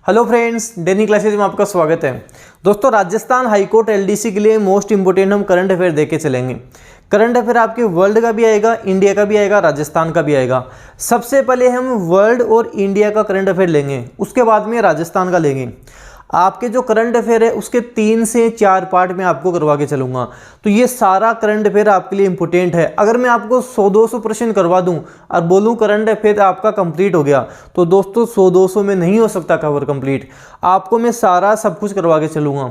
Hello friends, डेनी classes में आपका स्वागत है। दोस्तों, राजस्थान हाईकोर्ट एलडीसी के लिए मोस्ट इंपोर्टेंट हम करंट अफेयर देके चलेंगे। करंट अफेयर आपके वर्ल्ड का भी आएगा, इंडिया का भी आएगा, राजस्थान का भी आएगा। सबसे पहले हम वर्ल्ड और इंडिया का करंट अफेयर लेंगे, उसके बाद में राजस्थान का लेंगे। आपके जो करंट अफेयर है उसके 3 से 4 पार्ट में आपको करवा के चलूंगा। तो ये सारा करंट अफेयर आपके लिए इंपॉर्टेंट है। अगर मैं आपको 100-200 प्रश्न करवा दूं और बोलूं करंट अफेयर आपका कंप्लीट हो गया, तो दोस्तों 100-200 में नहीं हो सकता कवर कंप्लीट। आपको मैं सारा सब कुछ करवा के चलूंगा।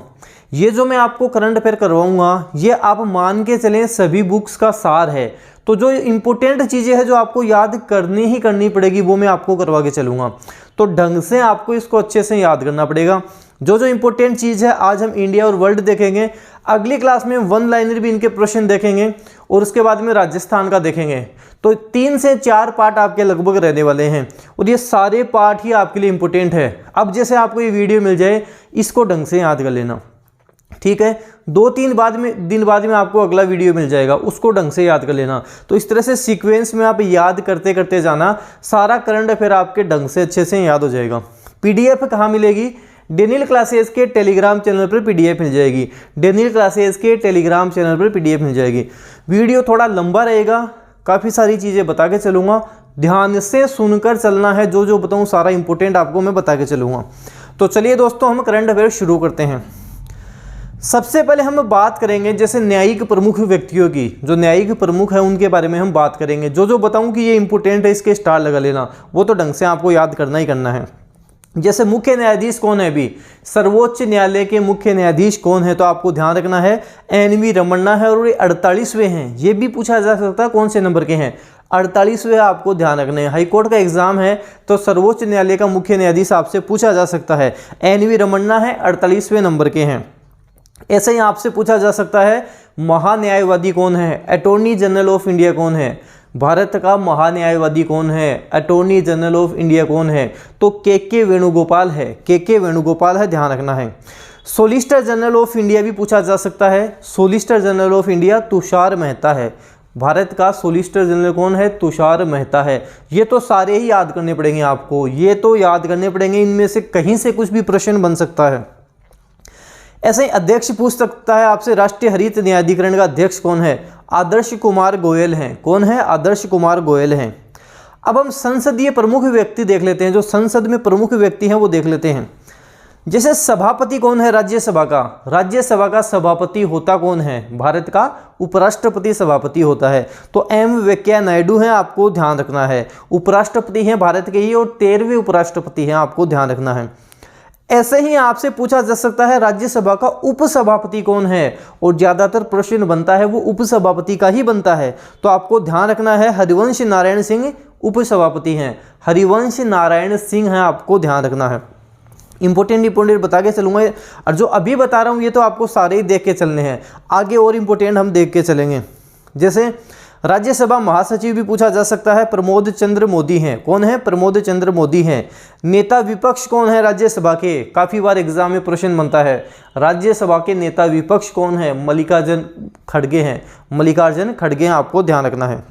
ये जो मैं आपको करंट अफेयर करवाऊंगा, ये आप मान के चलें सभी बुक्स का सार है। तो जो इंपॉर्टेंट चीज़ें हैं जो आपको याद करनी ही करनी पड़ेगी, वो मैं आपको करवा के चलूंगा। तो ढंग से आपको इसको अच्छे से याद करना पड़ेगा। जो जो इंपॉर्टेंट चीज़ है, आज हम इंडिया और वर्ल्ड देखेंगे। अगली क्लास में 1 लाइनर भी इनके प्रश्न देखेंगे और उसके बाद में राजस्थान का देखेंगे। तो 3 से 4 पार्ट आपके लगभग रहने वाले हैं और ये सारे पार्ट ही आपके लिए इंपॉर्टेंट है। अब जैसे आपको ये वीडियो मिल जाए, इसको ढंग से याद कर लेना, ठीक है। 2-3 दिन बाद में आपको अगला वीडियो मिल जाएगा, उसको ढंग से याद कर लेना। तो इस तरह से सीक्वेंस में आप याद करते करते जाना, सारा करंट अफेयर आपके ढंग से अच्छे से याद हो जाएगा। पीडीएफ कहाँ मिलेगी? डेनियल क्लासेस के टेलीग्राम चैनल पर पीडीएफ मिल जाएगी। डेनियल क्लासेस के टेलीग्राम चैनल पर पीडीएफ मिल जाएगी। वीडियो थोड़ा लंबा रहेगा, काफ़ी सारी चीज़ें बता के चलूँगा। ध्यान से सुनकर चलना है, जो जो बताऊँ सारा इंपॉर्टेंट आपको मैं बता के चलूँगा। तो चलिए दोस्तों, हम करंट अफेयर शुरू करते हैं। सबसे पहले हम बात करेंगे जैसे न्यायिक प्रमुख व्यक्तियों की। जो न्यायिक प्रमुख है उनके बारे में हम बात करेंगे। जो जो बताऊं कि ये इंपॉर्टेंट है, इसके स्टार लगा लेना, वो तो ढंग से आपको याद करना ही करना है। जैसे मुख्य न्यायाधीश कौन है? अभी सर्वोच्च न्यायालय के मुख्य न्यायाधीश कौन है? तो आपको ध्यान रखना है एन.वी. रमन्ना है और ये 48वें हैं। ये भी पूछा जा सकता है कौन से नंबर के हैं, 48वें आपको ध्यान रखने हैं। हाईकोर्ट का एग्जाम है तो सर्वोच्च न्यायालय का मुख्य न्यायाधीश आपसे पूछा जा सकता है। एन.वी. रमन्ना है, 48वें नंबर के हैं। ऐसे ही आपसे पूछा जा सकता है महान्यायवादी कौन है? अटॉर्नी जनरल ऑफ इंडिया कौन है? भारत का महान्यायवादी कौन है? अटॉर्नी जनरल ऑफ इंडिया कौन है? तो के वेणुगोपाल है। के वेणुगोपाल है, ध्यान रखना है। सोलिसिटर जनरल ऑफ इंडिया भी पूछा जा सकता है। Solicitor general of India Tushar Mehta है। भारत का सोलिसिटर जनरल कौन है? तुषार मेहता है। ये तो सारे ही याद करने पड़ेंगे आपको, ये तो याद करने पड़ेंगे। इनमें से कहीं से कुछ भी प्रश्न बन सकता है। ऐसे ही अध्यक्ष पूछ सकता है आपसे, राष्ट्रीय हरित न्यायाधिकरण का अध्यक्ष कौन है? आदर्श कुमार गोयल हैं। कौन है? आदर्श कुमार गोयल हैं। अब हम संसदीय प्रमुख व्यक्ति देख लेते हैं। जो संसद में प्रमुख व्यक्ति हैं वो देख लेते हैं। जैसे सभापति कौन है राज्यसभा का? राज्यसभा का सभापति होता कौन है? भारत का उपराष्ट्रपति सभापति होता है। तो एम वेंकैया नायडू हैं, आपको ध्यान रखना है। उपराष्ट्रपति हैं भारत के ही और 13वें उपराष्ट्रपति हैं, आपको ध्यान रखना है। ऐसे ही आपसे पूछा जा सकता है राज्यसभा का उपसभापति कौन है? और ज्यादातर प्रश्न बनता है वो उपसभापति का ही बनता है। तो आपको ध्यान रखना है हरिवंश नारायण सिंह उपसभापति हैं। हरिवंश नारायण सिंह हैं, आपको ध्यान रखना है। इंपॉर्टेंट बता के चलूंगा। और जो अभी बता रहा हूँ ये तो आपको सारे ही देख के चलने हैं, आगे और इंपॉर्टेंट हम देख के चलेंगे। जैसे राज्यसभा महासचिव भी पूछा जा सकता है, प्रमोद चंद्र मोदी हैं। कौन है? प्रमोद चंद्र मोदी हैं। नेता विपक्ष कौन है राज्यसभा के? काफ़ी बार एग्जाम में प्रश्न बनता है। राज्यसभा के नेता विपक्ष कौन है? मल्लिकार्जुन खड़गे हैं। मल्लिकार्जुन खड़गे हैं, आपको ध्यान रखना है।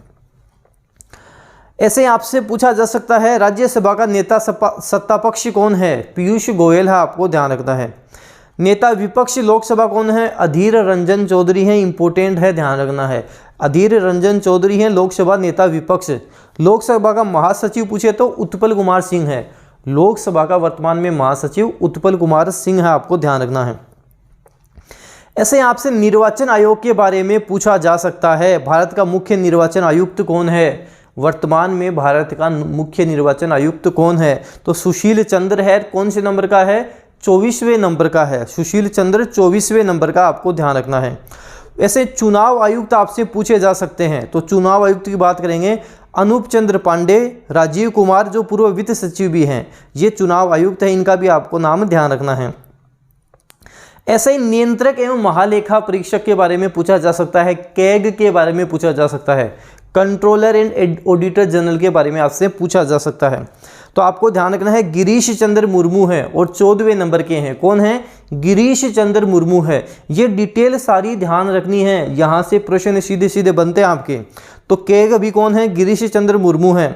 ऐसे आपसे पूछा जा सकता है राज्यसभा का नेता सत्तापक्ष कौन है? पीयूष गोयल है, आपको ध्यान रखना है। नेता विपक्ष लोकसभा कौन है? अधीर रंजन चौधरी हैं। इंपॉर्टेंट है, ध्यान रखना है। अधीर रंजन चौधरी हैं लोकसभा नेता विपक्ष। लोकसभा का महासचिव पूछे तो उत्पल कुमार सिंह है। लोकसभा का वर्तमान में महासचिव उत्पल कुमार सिंह है, आपको ध्यान रखना है। ऐसे आपसे निर्वाचन आयोग के बारे में पूछा जा सकता है। भारत का मुख्य निर्वाचन आयुक्त कौन है? वर्तमान में भारत का मुख्य निर्वाचन आयुक्त कौन है? तो सुशील चंद्र है। कौन से नंबर का है? 24वें नंबर का है। सुशील चंद्र 24वें नंबर का, आपको ध्यान रखना है। ऐसे चुनाव आयुक्त आपसे पूछे जा सकते हैं। तो चुनाव आयुक्त की बात करेंगे, अनूप चंद्र पांडे, राजीव कुमार जो पूर्व वित्त सचिव भी हैं, ये चुनाव आयुक्त है। इनका भी आपको नाम ध्यान रखना है। ऐसे ही नियंत्रक एवं महालेखा परीक्षक के बारे में पूछा जा सकता है। कैग के बारे में पूछा जा सकता है। कंट्रोलर एंड ऑडिटर जनरल के बारे में आपसे पूछा जा सकता है। तो आपको ध्यान रखना है गिरीश चंद्र मुर्मू है और 14वें नंबर के हैं। कौन है? गिरीश चंद्र मुर्मू है। ये डिटेल सारी ध्यान रखनी है, यहाँ से प्रश्न सीधे सीधे बनते हैं आपके। तो कैग अभी कौन है? गिरीश चंद्र मुर्मू है।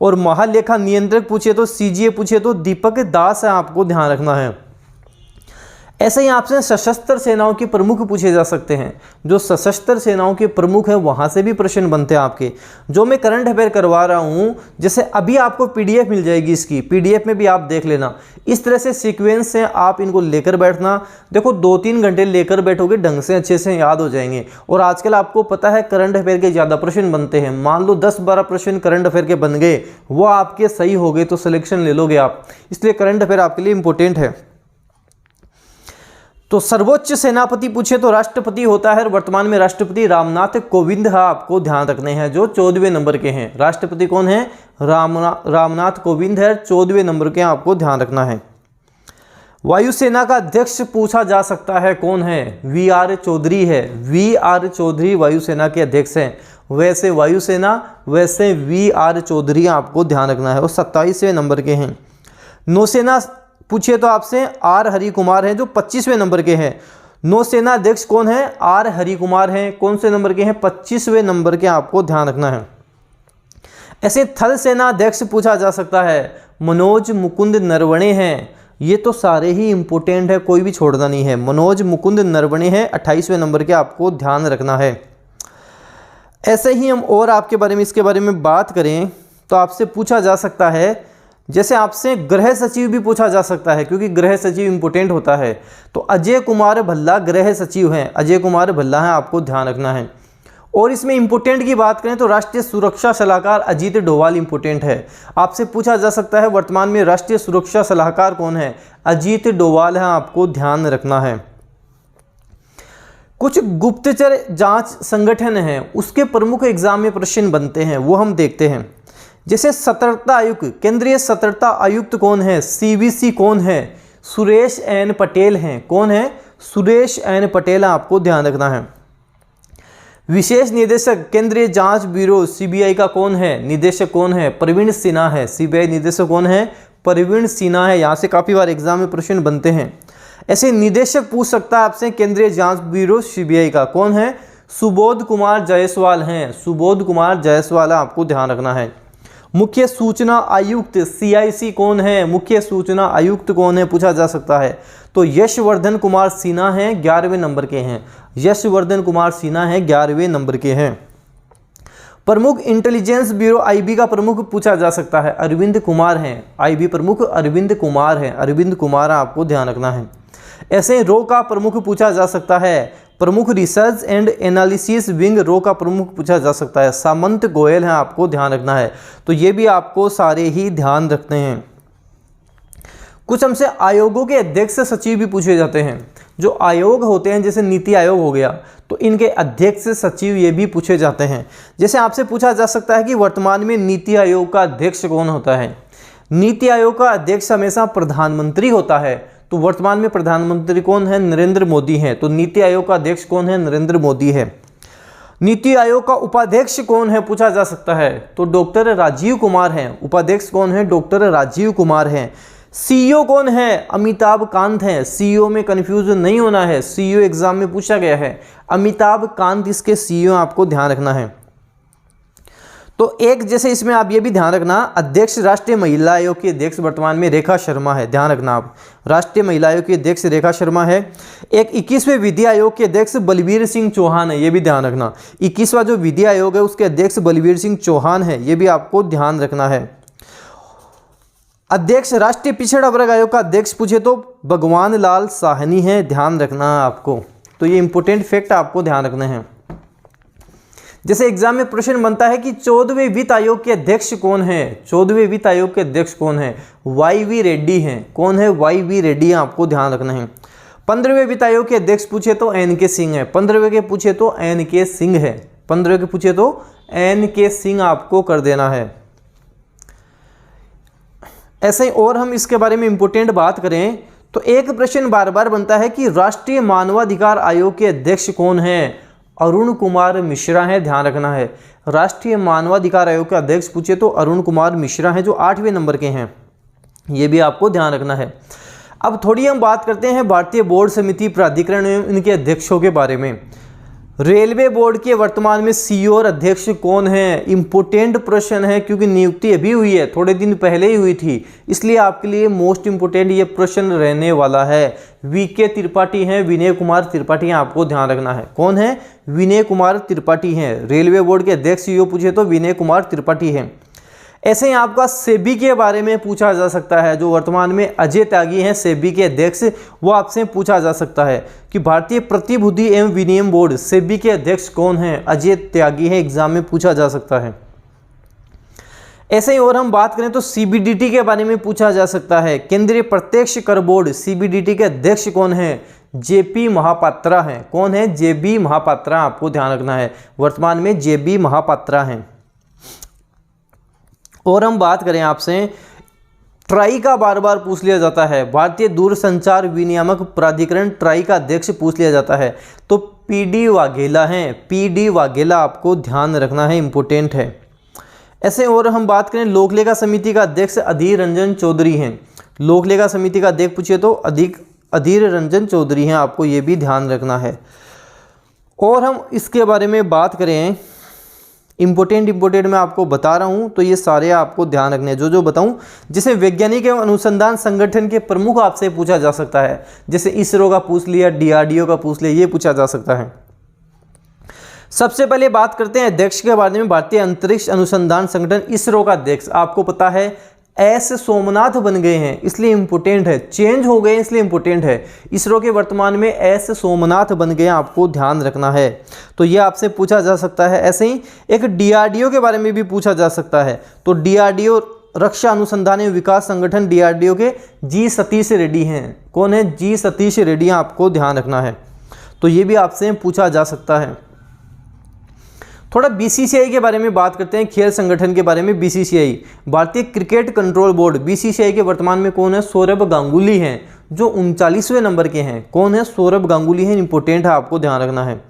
और महालेखा नियंत्रक पूछे तो सीजीए पूछे तो दीपक दास है, आपको ध्यान रखना है। ऐसे ही आपसे सशस्त्र सेनाओं के प्रमुख पूछे जा सकते हैं। जो सशस्त्र सेनाओं के प्रमुख हैं वहाँ से भी प्रश्न बनते हैं आपके, जो मैं करंट अफेयर करवा रहा हूँ। जैसे अभी आपको पीडीएफ मिल जाएगी, इसकी पीडीएफ में भी आप देख लेना। इस तरह से सीक्वेंस से आप इनको लेकर बैठना। देखो 2-3 घंटे लेकर बैठोगे, ढंग से अच्छे से याद हो जाएंगे। और आजकल आपको पता है करंट अफेयर के ज़्यादा प्रश्न बनते हैं। मान लो 10-12 प्रश्न करंट अफेयर के बन गए, वो आपके सही हो गए तो सिलेक्शन ले लोगे आप। इसलिए करंट अफेयर आपके लिए इंपॉर्टेंट है। तो सर्वोच्च सेनापति पूछे तो राष्ट्रपति होता है, और वर्तमान में राष्ट्रपति रामनाथ कोविंद है, आपको ध्यान रखने हैं, जो 14वें नंबर के हैं। राष्ट्रपति कौन है? रामनाथ कोविंद है, 14वें नंबर के, आपको ध्यान रखना है। वायुसेना का अध्यक्ष पूछा जा सकता है, कौन है? वी.आर. चौधरी है। वी.आर. चौधरी वायुसेना के अध्यक्ष हैं। वैसे वायुसेना, वैसे वी.आर. चौधरी, आपको ध्यान रखना है, और 27वें नंबर के हैं। नौसेना पूछिए तो आपसे आर हरि कुमार है, जो 25वें नंबर के हैं। नौसेना अध्यक्ष कौन है? आर हरि कुमार हैं। कौन से नंबर के हैं? 25वें नंबर के, आपको ध्यान रखना है। ऐसे थल सेना अध्यक्ष पूछा जा सकता है, मनोज मुकुंद नरवणे हैं। ये तो सारे ही इंपॉर्टेंट है, कोई भी छोड़ना नहीं है। मनोज मुकुंद नरवणे हैं, 28वें नंबर के, आपको ध्यान रखना है। ऐसे ही हम और आपके बारे में, इसके बारे में बात करें तो आपसे पूछा जा सकता है, जैसे आपसे गृह सचिव भी पूछा जा सकता है, क्योंकि गृह सचिव इंपॉर्टेंट होता है। तो अजय कुमार भल्ला गृह सचिव हैं, अजय कुमार भल्ला हैं, आपको ध्यान रखना है। और इसमें इंपॉर्टेंट की बात करें तो राष्ट्रीय सुरक्षा सलाहकार अजीत डोभाल इंपॉर्टेंट है। आपसे पूछा जा सकता है वर्तमान में राष्ट्रीय सुरक्षा सलाहकार कौन है? अजीत डोभाल है, आपको ध्यान रखना है। कुछ गुप्तचर जांच संगठन हैं, उसके प्रमुख एग्जाम में प्रश्न बनते हैं, वो हम देखते हैं। जैसे सतर्कता आयुक्त, केंद्रीय सतर्कता आयुक्त कौन है? सीवीसी कौन है? सुरेश एन पटेल हैं। कौन है? सुरेश एन पटेल, आपको ध्यान रखना है। विशेष निदेशक केंद्रीय जांच ब्यूरो सीबीआई का कौन है? निदेशक कौन है? प्रवीण सिन्हा है। सीबीआई निदेशक कौन है? प्रवीण सिन्हा है। यहाँ से काफ़ी बार एग्जाम में प्रश्न बनते हैं। ऐसे निदेशक पूछ सकता है आपसे केंद्रीय जांच ब्यूरो सीबीआई का, कौन है? सुबोध कुमार जायसवाल हैं। सुबोध कुमार जायसवाल, आपको ध्यान रखना है। मुख्य सूचना आयुक्त सीआईसी कौन है? मुख्य सूचना आयुक्त कौन है, पूछा जा सकता है। तो यशवर्धन कुमार सिन्हा हैं, 11वें नंबर के हैं। यशवर्धन कुमार सिन्हा हैं, 11वें नंबर के हैं। प्रमुख इंटेलिजेंस ब्यूरो आईबी का प्रमुख पूछा जा सकता है, अरविंद कुमार हैं। आईबी प्रमुख अरविंद कुमार हैं, अरविंद कुमार, आपको ध्यान रखना है। ऐसे रो का प्रमुख पूछा जा सकता है, प्रमुख रिसर्च एंड एनालिसिस विंग रो का प्रमुख पूछा जा सकता है, सामंत गोयल हैं, आपको ध्यान रखना है। तो ये भी आपको सारे ही ध्यान रखते हैं। कुछ हमसे आयोगों के अध्यक्ष सचिव भी पूछे जाते हैं। जो आयोग होते हैं, जैसे नीति आयोग हो गया, तो इनके अध्यक्ष सचिव ये भी पूछे जाते हैं। जैसे आपसे पूछा जा सकता है कि वर्तमान में नीति आयोग का अध्यक्ष कौन होता है? नीति आयोग का अध्यक्ष हमेशा प्रधानमंत्री होता है। तो वर्तमान में प्रधानमंत्री कौन है? नरेंद्र मोदी हैं। तो नीति आयोग का अध्यक्ष कौन है? नरेंद्र मोदी है। नीति आयोग का उपाध्यक्ष कौन है, पूछा जा सकता है। तो डॉक्टर राजीव कुमार हैं। उपाध्यक्ष कौन है? डॉक्टर राजीव कुमार हैं। सीईओ कौन है? अमिताभ कांत हैं। सीईओ में कंफ्यूज नहीं होना है, सीईओ एग्जाम में पूछा गया है। अमिताभ कांत इसके सीईओ, आपको ध्यान रखना है। तो एक जैसे इसमें आप ये भी ध्यान रखना, अध्यक्ष राष्ट्रीय महिला आयोग की अध्यक्ष वर्तमान में रेखा शर्मा है, ध्यान रखना आप। राष्ट्रीय महिला आयोग की अध्यक्ष रेखा शर्मा है। एक 21वें विधि आयोग के अध्यक्ष बलबीर सिंह चौहान है, ये भी ध्यान रखना। 21वां जो विधि आयोग है उसके अध्यक्ष बलबीर सिंह चौहान है, ये भी आपको ध्यान रखना है। अध्यक्ष राष्ट्रीय पिछड़ा वर्ग आयोग का अध्यक्ष पूछे तो भगवान लाल साहनी है, ध्यान रखना आपको। तो ये इंपॉर्टेंट फैक्ट आपको ध्यान रखने हैं। जैसे एग्जाम में प्रश्न बनता है कि 14वें वित्त आयोग के अध्यक्ष कौन है? 14वें वित्त आयोग के अध्यक्ष कौन है? वाई.वी. रेड्डी हैं। कौन है? वाई.वी. रेड्डी, आपको ध्यान रखना है। 15वें वित्त आयोग के अध्यक्ष पूछे तो एन.के. सिंह है। 15वें के पूछे तो एन.के. सिंह है। 15वें के पूछे तो एन.के. सिंह, आपको कर देना है। ऐसे ही और हम इसके बारे में इंपॉर्टेंट बात करें तो एक प्रश्न बार बार बनता है कि राष्ट्रीय मानवाधिकार आयोग के अध्यक्ष कौन है? अरुण कुमार मिश्रा है, ध्यान रखना है। राष्ट्रीय मानवाधिकार आयोग के अध्यक्ष पूछे तो अरुण कुमार मिश्रा हैं, जो 8वें नंबर के हैं, ये भी आपको ध्यान रखना है। अब थोड़ी हम बात करते हैं भारतीय बोर्ड समिति प्राधिकरण एवं इनके अध्यक्षों के बारे में। रेलवे बोर्ड के वर्तमान में सीईओ और अध्यक्ष कौन है? इंपोर्टेंट प्रश्न है क्योंकि नियुक्ति अभी हुई है, थोड़े दिन पहले ही हुई थी, इसलिए आपके लिए मोस्ट इंपोर्टेंट ये प्रश्न रहने वाला है। वीके त्रिपाठी हैं, विनय कुमार त्रिपाठी हैं, आपको ध्यान रखना है। कौन है? विनय कुमार त्रिपाठी हैं। रेलवे बोर्ड के अध्यक्ष सीईओ पूछे तो विनय कुमार त्रिपाठी हैं। ऐसे ही आपका सेबी के बारे में पूछा जा सकता है, जो वर्तमान में अजय त्यागी हैं सेबी के अध्यक्ष, वो आपसे पूछा जा सकता है कि भारतीय प्रतिभूति एवं विनिमय बोर्ड सेबी के अध्यक्ष कौन हैं? अजय त्यागी हैं, एग्जाम में पूछा जा सकता है। ऐसे ही और हम बात करें तो सीबीडीटी के बारे में पूछा जा सकता है। केंद्रीय प्रत्यक्ष कर बोर्ड सीबीडीटी के अध्यक्ष कौन है? जेपी महापात्रा हैं। कौन है? जेबी महापात्रा, आपको ध्यान रखना है, वर्तमान में जेबी महापात्रा हैं। और हम बात करें आपसे, ट्राई का बार बार पूछ लिया जाता है, भारतीय दूरसंचार विनियामक प्राधिकरण ट्राई का अध्यक्ष पूछ लिया जाता है, तो पीडी वाघेला हैं। पीडी वाघेला आपको ध्यान रखना है, इंपॉर्टेंट है। ऐसे और हम बात करें लोकलेखा समिति का अध्यक्ष अधीर रंजन चौधरी हैं। लोकलेखा समिति का अध्यक्ष पूछिए तो अधीर रंजन चौधरी हैं, आपको ये भी ध्यान रखना है। और हम इसके बारे में बात करें, इंपोर्टेंट मैं आपको बता रहा हूं, तो ये सारे आपको ध्यान रखने हैं जो बताऊं। जैसे वैज्ञानिक एवं अनुसंधान संगठन के प्रमुख आपसे पूछा जा सकता है, जैसे इसरो का पूछ लिया, डीआरडीओ का पूछ लिया, ये पूछा जा सकता है। सबसे पहले बात करते हैं अध्यक्ष के बारे में। भारतीय अंतरिक्ष अनुसंधान संगठन इसरो का अध्यक्ष आपको पता है एस सोमनाथ बन गए हैं, इसलिए इंपोर्टेंट है। चेंज हो गए इसलिए इंपोर्टेंट है। इसरो के वर्तमान में एस सोमनाथ बन गए, आपको ध्यान रखना है, तो ये आपसे पूछा जा सकता है। ऐसे ही एक डीआरडीओ के बारे में भी पूछा जा सकता है, तो डीआरडीओ रक्षा अनुसंधान एवं विकास संगठन डीआरडीओ के जी सतीश रेड्डी हैं। कौन है? जी सतीश रेड्डी, आपको ध्यान रखना है, तो ये भी आपसे पूछा जा सकता है। थोड़ा बीसीसीआई के बारे में बात करते हैं, खेल संगठन के बारे में। बीसीसीआई भारतीय क्रिकेट कंट्रोल बोर्ड, बीसीसीआई के वर्तमान में कौन है? सौरभ गांगुली हैं, जो 39वें नंबर के हैं। कौन है? सौरभ गांगुली हैं, इंपॉर्टेंट है, आपको ध्यान रखना है।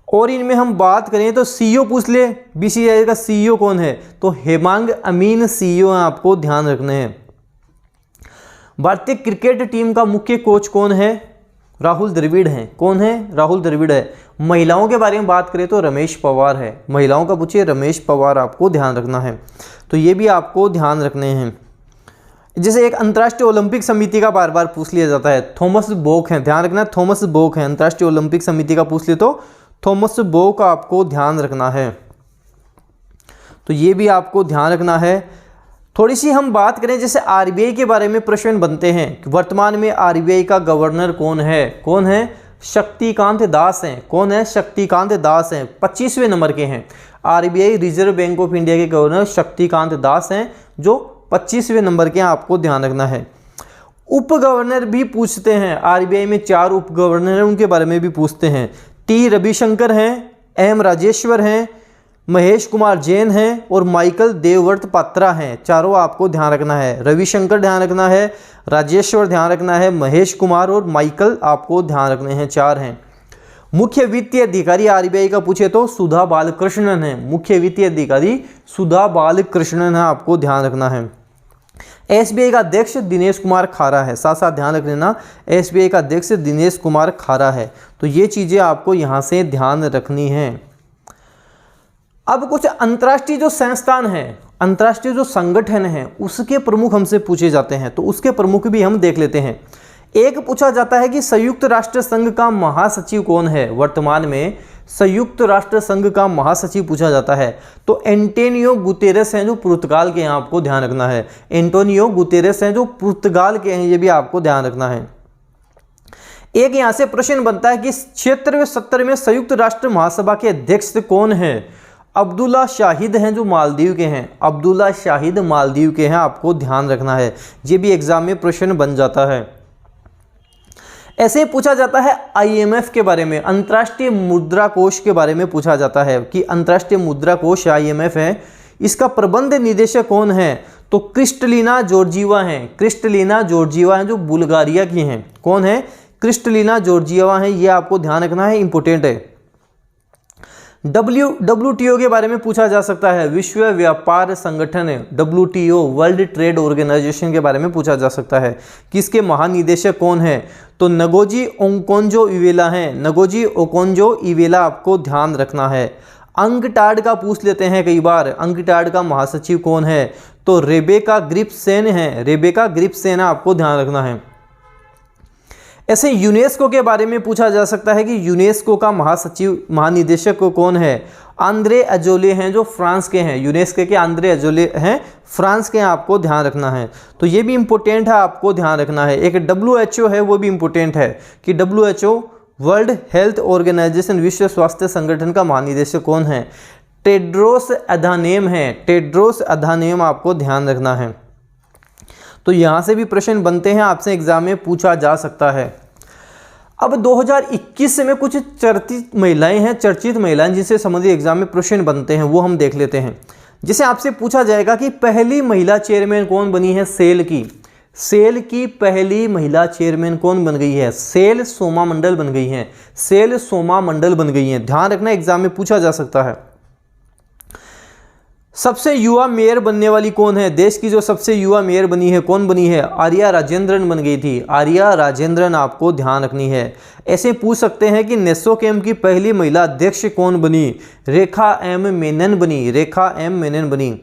और इनमें हम बात करें तो सीईओ पूछ ले, बीसीसीआई का सीईओ कौन है? तो हेमांग अमीन सीईओ हैं, आपको ध्यान रखने हैं। भारतीय क्रिकेट टीम का मुख्य कोच कौन है? राहुल द्रविड़ हैं। कौन है? राहुल द्रविड़ है। महिलाओं के बारे में बात करें तो रमेश पवार है। महिलाओं का पूछिए, रमेश पवार, आपको ध्यान रखना है, तो ये भी आपको ध्यान रखने हैं। जैसे एक अंतर्राष्ट्रीय ओलंपिक समिति का बार बार पूछ लिया जाता है, थॉमस बोक हैं, ध्यान रखना, थॉमस बोक हैं। अंतर्राष्ट्रीय ओलंपिक समिति का पूछ ले तो थॉमस बोक, आपको ध्यान रखना है, तो ये भी आपको ध्यान रखना है। थोड़ी सी हम बात करें, जैसे आरबीआई के बारे में प्रश्न बनते हैं, वर्तमान में आरबीआई का गवर्नर कौन है? कौन है? शक्तिकांत दास हैं। कौन है? शक्तिकांत दास हैं, 25वें नंबर के हैं। RBI reserve bank of India के गवर्नर शक्तिकांत दास हैं, जो 25वें नंबर के हैं, आपको ध्यान रखना है। उप गवर्नर भी पूछते हैं, आरबीआई में 4 उप गवर्नर हैं, उनके बारे में भी पूछते हैं। टी रविशंकर हैं, एम राजेश्वर हैं, महेश कुमार जैन हैं और माइकल देवव्रत पात्रा हैं। चारों आपको ध्यान रखना है, रविशंकर ध्यान रखना है, राजेश्वर ध्यान रखना है, महेश कुमार और माइकल आपको ध्यान रखने हैं, 4 हैं। मुख्य वित्तीय अधिकारी आरबीआई का पूछे तो सुधा बालकृष्णन है। मुख्य वित्तीय अधिकारी सुधा बालकृष्णन है, आपको ध्यान रखना है। एसबीआई का अध्यक्ष दिनेश कुमार खारा है, साथ साथ ध्यान रख लेना, एसबीआई का अध्यक्ष दिनेश कुमार खारा है, तो ये चीज़ें आपको यहाँ से ध्यान रखनी है। अब कुछ अंतर्राष्ट्रीय जो संस्थान हैं, अंतर्राष्ट्रीय जो संगठन हैं, उसके प्रमुख हमसे पूछे जाते हैं, तो उसके प्रमुख भी हम देख लेते हैं। एक पूछा जाता है कि संयुक्त राष्ट्र संघ का महासचिव कौन है? वर्तमान में संयुक्त राष्ट्र संघ का महासचिव पूछा जाता है, तो एंटोनियो गुतेरेस हैं, जो पुर्तगाल के हैं, आपको ध्यान रखना है। एंटोनियो गुतेरेस हैं, जो पुर्तगाल के हैं, ये भी आपको ध्यान रखना है। एक यहाँ से प्रश्न बनता है कि क्षेत्र 70 में संयुक्त राष्ट्र महासभा के अध्यक्ष कौन है? अब्दुल्ला शाहिद हैं, जो मालदीव के हैं। अब्दुल्ला शाहिद मालदीव के हैं, आपको ध्यान रखना है, ये भी एग्जाम में प्रश्न बन जाता है। ऐसे ही पूछा जाता है आईएमएफ के बारे में, अंतर्राष्ट्रीय मुद्रा कोष के बारे में पूछा जाता है कि अंतर्राष्ट्रीय मुद्रा कोष आईएमएफ है, इसका प्रबंध निदेशक कौन है? तो क्रिस्टलिना जॉर्जिवा हैं। क्रिस्टलिना जॉर्जिवा हैं, जो बुल्गारिया की हैं। कौन है? क्रिस्टलिना जॉर्जिवा हैं, ये आपको ध्यान रखना है, इंपॉर्टेंट है। WTO के बारे में पूछा जा सकता है, विश्व व्यापार संगठन WTO वर्ल्ड ट्रेड ऑर्गेनाइजेशन के बारे में पूछा जा सकता है कि इसके महानिदेशक कौन है, तो नगोजी ओकोंजो इवेला हैं। नगोजी ओकोंजो इवेला आपको ध्यान रखना है। अंकटाड का पूछ लेते हैं कई बार, अंकटाड का महासचिव कौन है, तो रेबेका ग्रिप्सन है। रेबेका ग्रिप्सन आपको ध्यान रखना है। ऐसे यूनेस्को के बारे में पूछा जा सकता है कि यूनेस्को का महासचिव महानिदेशक कौन है, आंद्रे अजोले हैं जो फ्रांस के हैं। यूनेस्को के आंद्रे अजोले हैं, फ्रांस के हैं, आपको ध्यान रखना है। तो ये भी इंपॉर्टेंट है, आपको ध्यान रखना है। एक WHO है, वो भी इंपॉर्टेंट है कि WHO वर्ल्ड हेल्थ ऑर्गेनाइजेशन विश्व स्वास्थ्य संगठन का महानिदेशक कौन है, टेड्रोस अधानेम है। टेड्रोस अधानेम आपको ध्यान रखना है। तो यहाँ से भी प्रश्न बनते हैं, आपसे एग्जाम में पूछा जा सकता है। अब 2021 में कुछ चर्चित महिलाएं हैं, चर्चित महिलाएं जिनसे संबंधित एग्जाम में प्रश्न बनते हैं, वो हम देख लेते हैं। जिसे आपसे पूछा जाएगा कि पहली महिला चेयरमैन कौन बनी है सेल की। सेल की पहली महिला चेयरमैन कौन बन गई है, सेल सोमा मंडल बन गई हैं। सेल सोमा मंडल बन गई हैं, ध्यान रखना, एग्जाम में पूछा जा सकता है। सबसे युवा मेयर बनने वाली कौन है, देश की जो सबसे युवा मेयर बनी है कौन बनी है, आर्या राजेंद्रन बन गई थी। आर्या राजेंद्रन आपको ध्यान रखनी है। ऐसे पूछ सकते हैं कि नेसोकेम की पहली महिला अध्यक्ष कौन बनी, रेखा एम मेनन बनी। रेखा एम मेनन बनी।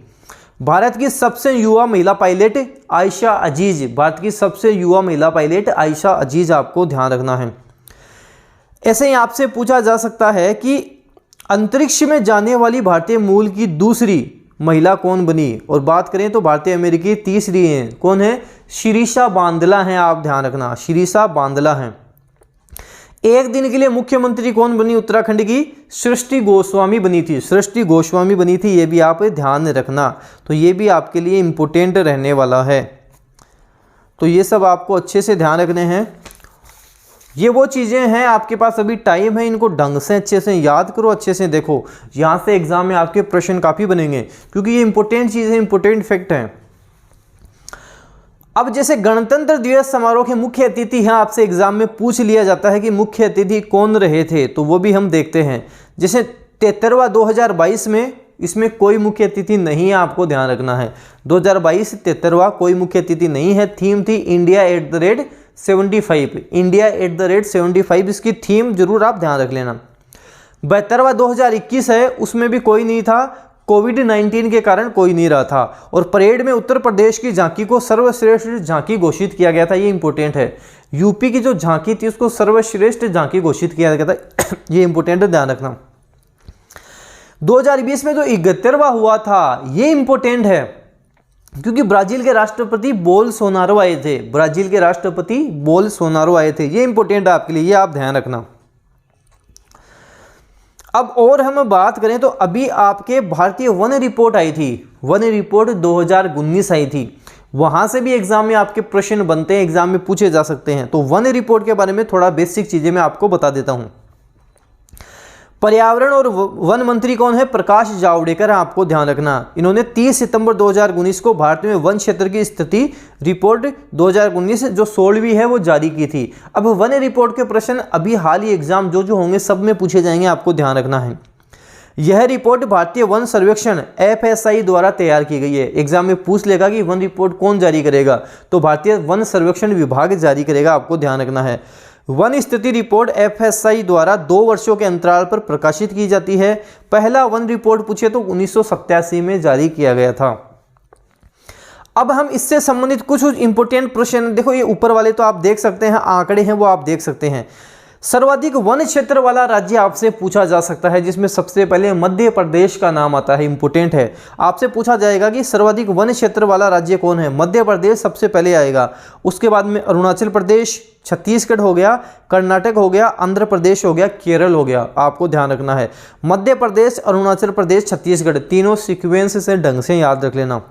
भारत की सबसे युवा महिला पायलट आयशा अजीज। भारत की सबसे युवा महिला पायलट आयशा अजीज, आपको ध्यान रखना है। ऐसे ही आपसे पूछा जा सकता है कि अंतरिक्ष में जाने वाली भारतीय मूल की दूसरी महिला कौन बनी, और बात करें तो भारतीय अमेरिकी तीसरी हैं, कौन है, शिरीषा बांदला हैं, आप ध्यान रखना, शिरीषा बांदला हैं। एक दिन के लिए मुख्यमंत्री कौन बनी उत्तराखंड की, सृष्टि गोस्वामी बनी थी। सृष्टि गोस्वामी बनी थी, ये भी आप ध्यान रखना। तो ये भी आपके लिए इम्पोर्टेंट रहने वाला है। तो ये सब आपको अच्छे से ध्यान रखने हैं। ये वो चीज़ें हैं, आपके पास अभी टाइम है, इनको ढंग से अच्छे से याद करो, अच्छे से देखो। यहाँ से एग्जाम में आपके प्रश्न काफ़ी बनेंगे, क्योंकि ये इंपॉर्टेंट चीज़ है, इंपॉर्टेंट फैक्ट है। अब जैसे गणतंत्र दिवस समारोह के मुख्य अतिथि हैं, आपसे एग्जाम में पूछ लिया जाता है कि मुख्य अतिथि कौन रहे थे, तो वो भी हम देखते हैं। जैसे 73वां 2022 में इसमें कोई मुख्य अतिथि नहीं है, आपको ध्यान रखना है। 2022 73वां कोई मुख्य अतिथि नहीं है। थीम थी इंडिया @75। इंडिया @75 इसकी थीम जरूर आप ध्यान रख लेना। 72वां 2021 है, उसमें भी कोई नहीं था, कोविड-19 के कारण कोई नहीं रहा था। और परेड में उत्तर प्रदेश की झांकी को सर्वश्रेष्ठ झांकी घोषित किया गया था, ये इंपॉर्टेंट है। यूपी की जो झांकी थी उसको सर्वश्रेष्ठ झांकी घोषित किया गया था, ये इंपॉर्टेंट है, ध्यान रखना। 2020 में जो 71वां हुआ था, ये इंपॉर्टेंट है, क्योंकि ब्राजील के राष्ट्रपति बोल्सोनारो आए थे। ब्राजील के राष्ट्रपति बोल्सोनारो आए थे, ये इंपॉर्टेंट है आपके लिए, ये आप ध्यान रखना। अब और हम बात करें तो अभी आपके भारतीय वन रिपोर्ट आई थी, वन रिपोर्ट 2019 आई थी, वहां से भी एग्जाम में आपके प्रश्न बनते हैं, एग्जाम में पूछे जा सकते हैं। तो वन रिपोर्ट के बारे में थोड़ा बेसिक चीजें मैं आपको बता देता हूं। पर्यावरण और वन मंत्री कौन है, प्रकाश जावड़ेकर, आपको ध्यान रखना। इन्होंने 30 सितंबर 2019 को भारत में वन क्षेत्र की स्थिति रिपोर्ट 2019 जो 16वीं है वो जारी की थी। अब वन रिपोर्ट के प्रश्न अभी हाल ही एग्जाम जो होंगे सब में पूछे जाएंगे, आपको ध्यान रखना है। यह रिपोर्ट भारतीय वन सर्वेक्षण FSI द्वारा तैयार की गई है। एग्जाम में पूछ लेगा कि वन रिपोर्ट कौन जारी करेगा, तो भारतीय वन सर्वेक्षण विभाग जारी करेगा, आपको ध्यान रखना है। वन स्थिति रिपोर्ट FSI द्वारा 2 वर्षों के अंतराल पर प्रकाशित की जाती है। पहला वन रिपोर्ट पूछे तो 1987 में जारी किया गया था। अब हम इससे संबंधित कुछ इंपॉर्टेंट प्रश्न देखो, ये ऊपर वाले तो आप देख सकते हैं, आंकड़े हैं वो आप देख सकते हैं। सर्वाधिक वन क्षेत्र वाला राज्य आपसे पूछा जा सकता है, जिसमें सबसे पहले मध्य प्रदेश का नाम आता है, इंपॉर्टेंट है। आपसे पूछा जाएगा कि सर्वाधिक वन क्षेत्र वाला राज्य कौन है, मध्य प्रदेश सबसे पहले आएगा। उसके बाद में अरुणाचल प्रदेश, छत्तीसगढ़ हो गया, कर्नाटक हो गया, आंध्र प्रदेश हो गया, केरल हो गया, आपको ध्यान रखना है। मध्य प्रदेश, अरुणाचल प्रदेश, छत्तीसगढ़, तीनों सीक्वेंस से ढंग से याद रख लेना।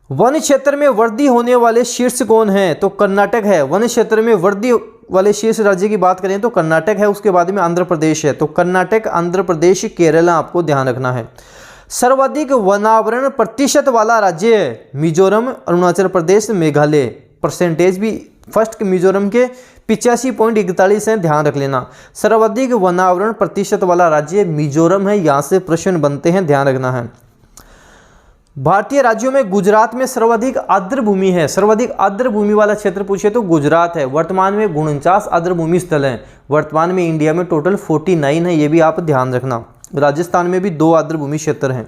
वन क्षेत्र में वृद्धि होने वाले शीर्ष कौन है, तो कर्नाटक है। वन क्षेत्र में वृद्धि वाले शीर्ष राज्य की बात करें तो कर्नाटक है, उसके बाद में आंध्र प्रदेश है। तो कर्नाटक, आंध्र प्रदेश, केरल, आपको ध्यान रखना है। सर्वाधिक वनावरण प्रतिशत वाला राज्य है मिजोरम, अरुणाचल प्रदेश, मेघालय। परसेंटेज भी फर्स्ट मिजोरम के 85.41 है, ध्यान रख लेना। सर्वाधिक वनावरण प्रतिशत वाला राज्य मिजोरम है, यहाँ से प्रश्न बनते हैं, ध्यान रखना है। भारतीय राज्यों में गुजरात में सर्वाधिक आर्द्र भूमि है, सर्वाधिक आर्द्र भूमि वाला क्षेत्र पूछे तो गुजरात है। वर्तमान में 49 आर्द्र भूमि स्थल हैं। वर्तमान में इंडिया में टोटल 49 है, ये भी आप ध्यान रखना। राजस्थान में भी 2 आर्द्र भूमि क्षेत्र हैं।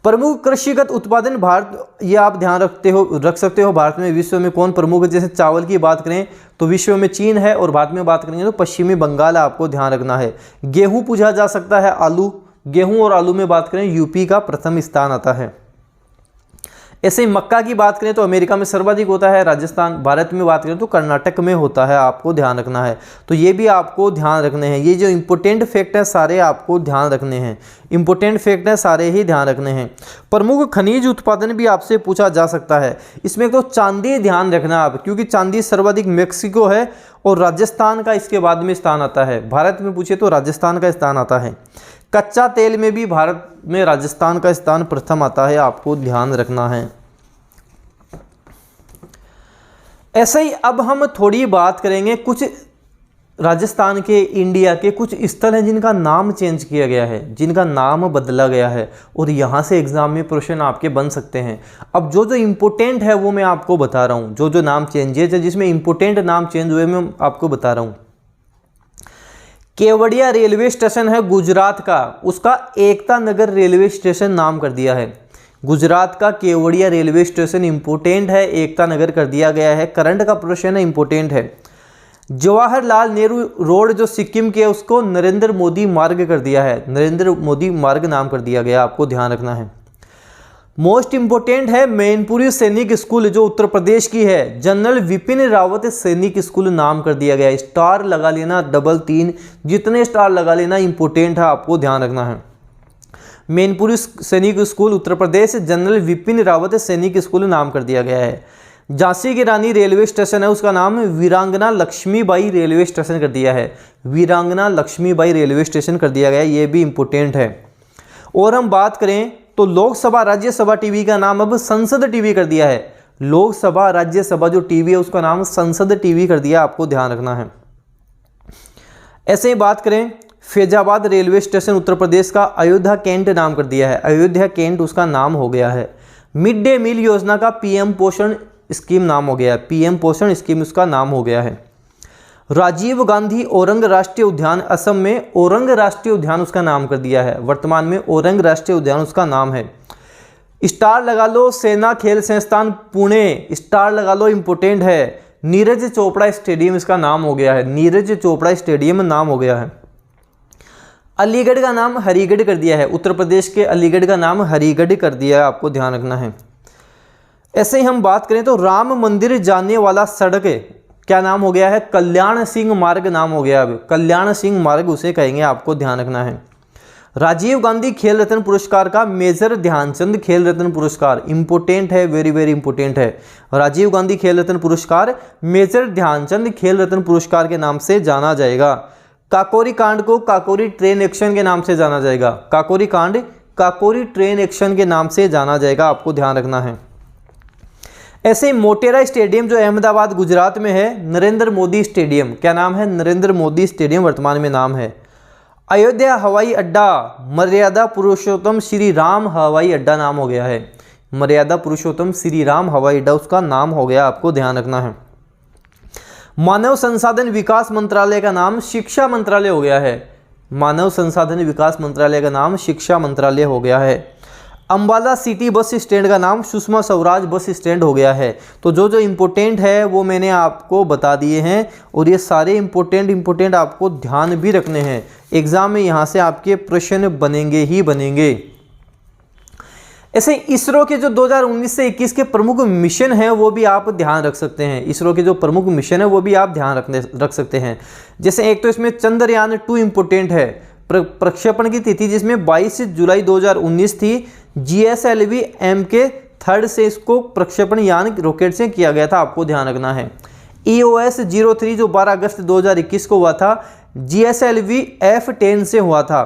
प्रमुख कृषिगत उत्पादन भारत, ये आप ध्यान रख सकते हो। भारत में विश्व में कौन प्रमुख है, जैसे चावल की बात करें तो विश्व में चीन है, और भारत में बात करेंगे तो पश्चिमी बंगाल आपको ध्यान रखना है। गेहूं पूछा जा सकता है, आलू, गेहूं और आलू में बात करें यूपी का प्रथम स्थान आता है। ऐसे ही मक्का की बात करें तो अमेरिका में सर्वाधिक होता है, राजस्थान, भारत में बात करें तो कर्नाटक में होता है, आपको ध्यान रखना है। तो ये भी आपको ध्यान रखने हैं, ये जो इंपॉर्टेंट फैक्ट है सारे आपको ध्यान रखने हैं, इंपॉर्टेंट फैक्ट है सारे ही ध्यान रखने हैं। प्रमुख खनिज उत्पादन भी आपसे पूछा जा सकता है। इसमें तो चांदी ध्यान रखना आप, क्योंकि चांदी सर्वाधिक मैक्सिको है और राजस्थान का इसके बाद में स्थान आता है। भारत में पूछे तो राजस्थान का स्थान आता है। कच्चा तेल में भी भारत में राजस्थान का स्थान प्रथम आता है, आपको ध्यान रखना है। ऐसे ही अब हम थोड़ी बात करेंगे, कुछ राजस्थान के, इंडिया के कुछ स्थल हैं जिनका नाम चेंज किया गया है, जिनका नाम बदला गया है, और यहाँ से एग्जाम में प्रश्न आपके बन सकते हैं। अब जो जो इम्पोर्टेंट है वो मैं आपको बता रहा हूँ, जो जो नाम चेंजेज है जिसमें इम्पोर्टेंट नाम चेंज हुए मैं आपको बता रहा हूँ। केवड़िया रेलवे स्टेशन है गुजरात का, उसका एकता नगर रेलवे स्टेशन नाम कर दिया है। गुजरात का केवड़िया रेलवे स्टेशन इंपोर्टेंट है, एकता नगर कर दिया गया है। करंट का प्रश्न है, इंपोर्टेंट है। जवाहरलाल नेहरू रोड जो सिक्किम के, उसको नरेंद्र मोदी मार्ग कर दिया है, नरेंद्र मोदी मार्ग नाम कर दिया गया, आपको ध्यान रखना है। मोस्ट इंपोर्टेंट है मैनपुरी सैनिक स्कूल जो उत्तर प्रदेश की है, जनरल विपिन रावत सैनिक स्कूल नाम कर दिया गया है। स्टार लगा लेना, डबल 3, जितने स्टार लगा लेना इंपोर्टेंट है, आपको ध्यान रखना है। मैनपुरी सैनिक स्कूल उत्तर प्रदेश, जनरल विपिन रावत सैनिक स्कूल नाम कर दिया गया है। झांसी की रानी रेलवे स्टेशन है, उसका नाम वीरांगना लक्ष्मीबाई रेलवे स्टेशन कर दिया है, वीरांगना लक्ष्मीबाई रेलवे स्टेशन कर दिया गया है, ये भी इंपोर्टेंट है। और हम बात करें तो लोकसभा राज्यसभा टीवी का नाम अब संसद टीवी कर दिया है। लोकसभा राज्यसभा जो टीवी है उसका नाम संसद टीवी कर दिया, आपको ध्यान रखना है। ऐसे ही बात करें, फैजाबाद रेलवे स्टेशन उत्तर प्रदेश का अयोध्या कैंट नाम कर दिया है, अयोध्या कैंट उसका नाम हो गया है। मिड डे मील योजना का पीएम पोषण स्कीम नाम हो गया है, पीएम पोषण स्कीम उसका नाम हो गया है। राजीव गांधी औरंग राष्ट्रीय उद्यान असम में, औरंग राष्ट्रीय उद्यान उसका नाम कर दिया है, वर्तमान में औरंग राष्ट्रीय उद्यान उसका नाम है। स्टार लगा लो, सेना खेल संस्थान पुणे, स्टार लगा लो, इंपोर्टेंट है। नीरज चोपड़ा स्टेडियम इसका नाम हो गया है, नीरज चोपड़ा स्टेडियम नाम हो गया है। अलीगढ़ का नाम हरिगढ़ कर दिया है, उत्तर प्रदेश के अलीगढ़ का नाम हरिगढ़ कर दिया है, आपको ध्यान रखना है। ऐसे ही हम बात करें तो राम मंदिर जाने वाला सड़क क्या नाम हो गया है, कल्याण सिंह मार्ग नाम हो गया, अब कल्याण सिंह मार्ग उसे कहेंगे, आपको ध्यान रखना है। राजीव गांधी खेल रत्न पुरस्कार का मेजर ध्यानचंद खेल रत्न पुरस्कार इंपोर्टेंट है, वेरी वेरी इंपोर्टेंट है। राजीव गांधी खेल रत्न पुरस्कार मेजर ध्यानचंद खेल रत्न पुरस्कार के नाम से जाना जाएगा। काकोरी कांड को काकोरी ट्रेन एक्शन के नाम से जाना जाएगा, काकोरी कांड काकोरी ट्रेन एक्शन के नाम से जाना जाएगा, आपको ध्यान रखना है। ऐसे ही मोटेरा स्टेडियम जो अहमदाबाद गुजरात में है, नरेंद्र मोदी स्टेडियम, क्या नाम है, नरेंद्र मोदी स्टेडियम वर्तमान में नाम है। अयोध्या हवाई अड्डा मर्यादा पुरुषोत्तम श्री राम हवाई अड्डा नाम हो गया है, मर्यादा पुरुषोत्तम श्री राम हवाई अड्डा उसका नाम हो गया, आपको ध्यान रखना है। मानव संसाधन विकास मंत्रालय का नाम शिक्षा मंत्रालय हो गया है, मानव संसाधन विकास मंत्रालय का नाम शिक्षा मंत्रालय हो गया है। अंबाला सिटी बस स्टैंड का नाम सुषमा स्वराज बस स्टैंड हो गया है। तो जो जो इम्पोर्टेंट है वो मैंने आपको बता दिए हैं, और ये सारे इम्पोर्टेंट आपको ध्यान भी रखने हैं, एग्जाम में यहाँ से आपके प्रश्न बनेंगे ही बनेंगे। ऐसे इसरो के जो 2019 से 21 के प्रमुख मिशन हैं वो भी आप ध्यान रख सकते हैं, इसरो के जो प्रमुख मिशन है वो भी आप ध्यान रख सकते हैं। जैसे एक तो इसमें चंद्रयान 2 इम्पोर्टेंट है, प्रक्षेपण की तिथि जिसमें 22 जुलाई 2019 थी। GSLV MK 3 से इसको प्रक्षेपण यान रॉकेट से किया गया था, आपको ध्यान रखना है। EOS 03 जो 12 अगस्त 2021 को हुआ था, GSLV F10 से हुआ था।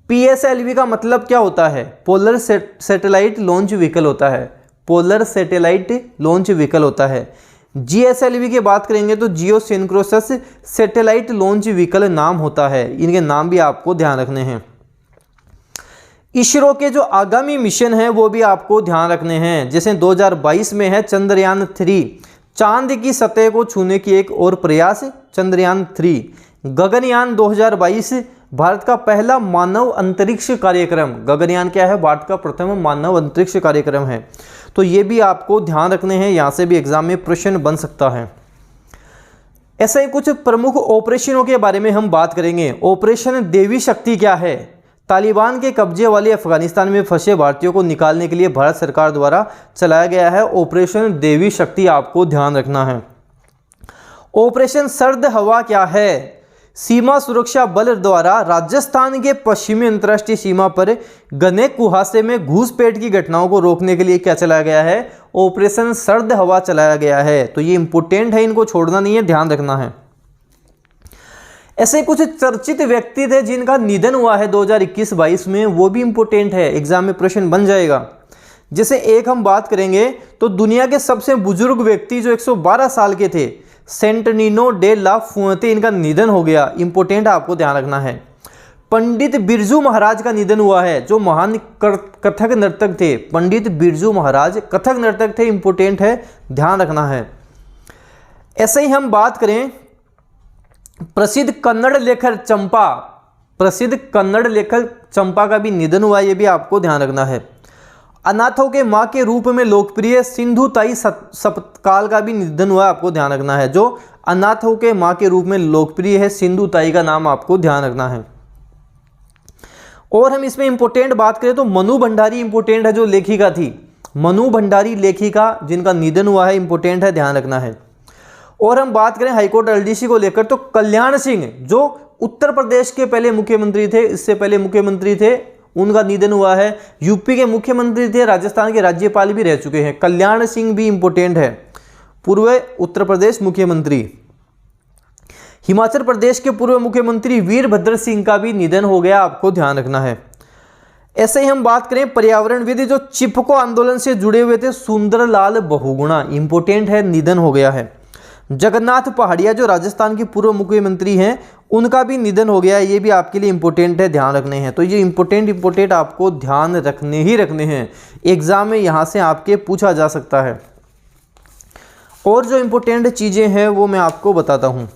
PSLV का मतलब क्या होता है, पोलर सैटेलाइट लॉन्च व्हीकल होता है, पोलर सैटेलाइट लॉन्च व्हीकल होता है। GSLV की बात करेंगे तो जियो सिंक्रोनस सैटेलाइट लॉन्च व्हीकल नाम होता है, इनके नाम भी आपको ध्यान रखने हैं। इसरो के जो आगामी मिशन है वो भी आपको ध्यान रखने हैं, जैसे 2022 में है चंद्रयान 3, चांद की सतह को छूने की एक और प्रयास, चंद्रयान 3। गगनयान 2022 भारत का पहला मानव अंतरिक्ष कार्यक्रम, गगनयान क्या है, भारत का प्रथम मानव अंतरिक्ष कार्यक्रम है, तो ये भी आपको ध्यान रखने हैं, यहाँ से भी एग्जाम में प्रश्न बन सकता है। ऐसे ही कुछ प्रमुख ऑपरेशनों के बारे में हम बात करेंगे। ऑपरेशन देवी शक्ति क्या है? तालिबान के कब्जे वाले अफगानिस्तान में फंसे भारतीयों को निकालने के लिए भारत सरकार द्वारा चलाया गया है ऑपरेशन देवी शक्ति, आपको ध्यान रखना है। ऑपरेशन सर्द हवा क्या है? सीमा सुरक्षा बल द्वारा राजस्थान के पश्चिमी अंतर्राष्ट्रीय सीमा पर घने कुहासे में घुसपैठ की घटनाओं को रोकने के लिए क्या चलाया गया है? ऑपरेशन सर्द हवा चलाया गया है, तो ये इंपोर्टेंट है, इनको छोड़ना नहीं है, ध्यान रखना है। ऐसे कुछ चर्चित व्यक्ति थे जिनका निधन हुआ है 2021-22 में, वो भी इंपोर्टेंट है, एग्जाम में प्रश्न बन जाएगा। जैसे एक हम बात करेंगे तो दुनिया के सबसे बुजुर्ग व्यक्ति जो 112 साल के थे, सेंटनिनो डे ला फुएंते, इनका निधन हो गया, इंपोर्टेंट आपको ध्यान रखना है। पंडित बिरजू महाराज का निधन हुआ है, जो महान कथक नर्तक थे, पंडित बिरजू महाराज कथक नर्तक थे, इंपोर्टेंट है, ध्यान रखना है। ऐसे ही हम बात करें प्रसिद्ध कन्नड़ लेखक चंपा, प्रसिद्ध कन्नड़ लेखक चंपा का भी निधन हुआ, ये भी आपको ध्यान रखना है। अनाथों के मां के रूप में लोकप्रिय सिंधुताई सपकाल का भी निधन हुआ, आपको ध्यान रखना है। जो अनाथों के मां के रूप में लोकप्रिय है सिंधुताई का नाम आपको ध्यान रखना है। और हम इसमें इंपोर्टेंट बात करें तो मनु भंडारी इंपोर्टेंट है, जो लेखिका थी, मनु भंडारी लेखिका जिनका निधन हुआ है, इंपोर्टेंट है, ध्यान रखना है। और हम बात करें हाईकोर्ट LDC को लेकर तो कल्याण सिंह जो उत्तर प्रदेश के पहले मुख्यमंत्री थे, इससे पहले मुख्यमंत्री थे, उनका निधन हुआ है। यूपी के मुख्यमंत्री थे, राजस्थान के राज्यपाल भी रह चुके हैं, कल्याण सिंह भी इंपोर्टेंट है, पूर्व उत्तर प्रदेश मुख्यमंत्री। हिमाचल प्रदेश के पूर्व मुख्यमंत्री वीरभद्र सिंह का भी निधन हो गया, आपको ध्यान रखना है। ऐसे ही हम बात करें पर्यावरणविद जो चिपको आंदोलन से जुड़े हुए थे, सुंदरलाल बहुगुणा, इंपोर्टेंट है, निधन हो गया है। जगन्नाथ पहाड़िया जो राजस्थान के पूर्व मुख्यमंत्री हैं, उनका भी निधन हो गया है, ये भी आपके लिए इंपोर्टेंट है, ध्यान रखने हैं। तो ये इंपोर्टेंट आपको ध्यान रखने ही रखने हैं, एग्जाम में यहाँ से आपके पूछा जा सकता है। और जो इंपोर्टेंट चीज़ें हैं वो मैं आपको बताता हूँ।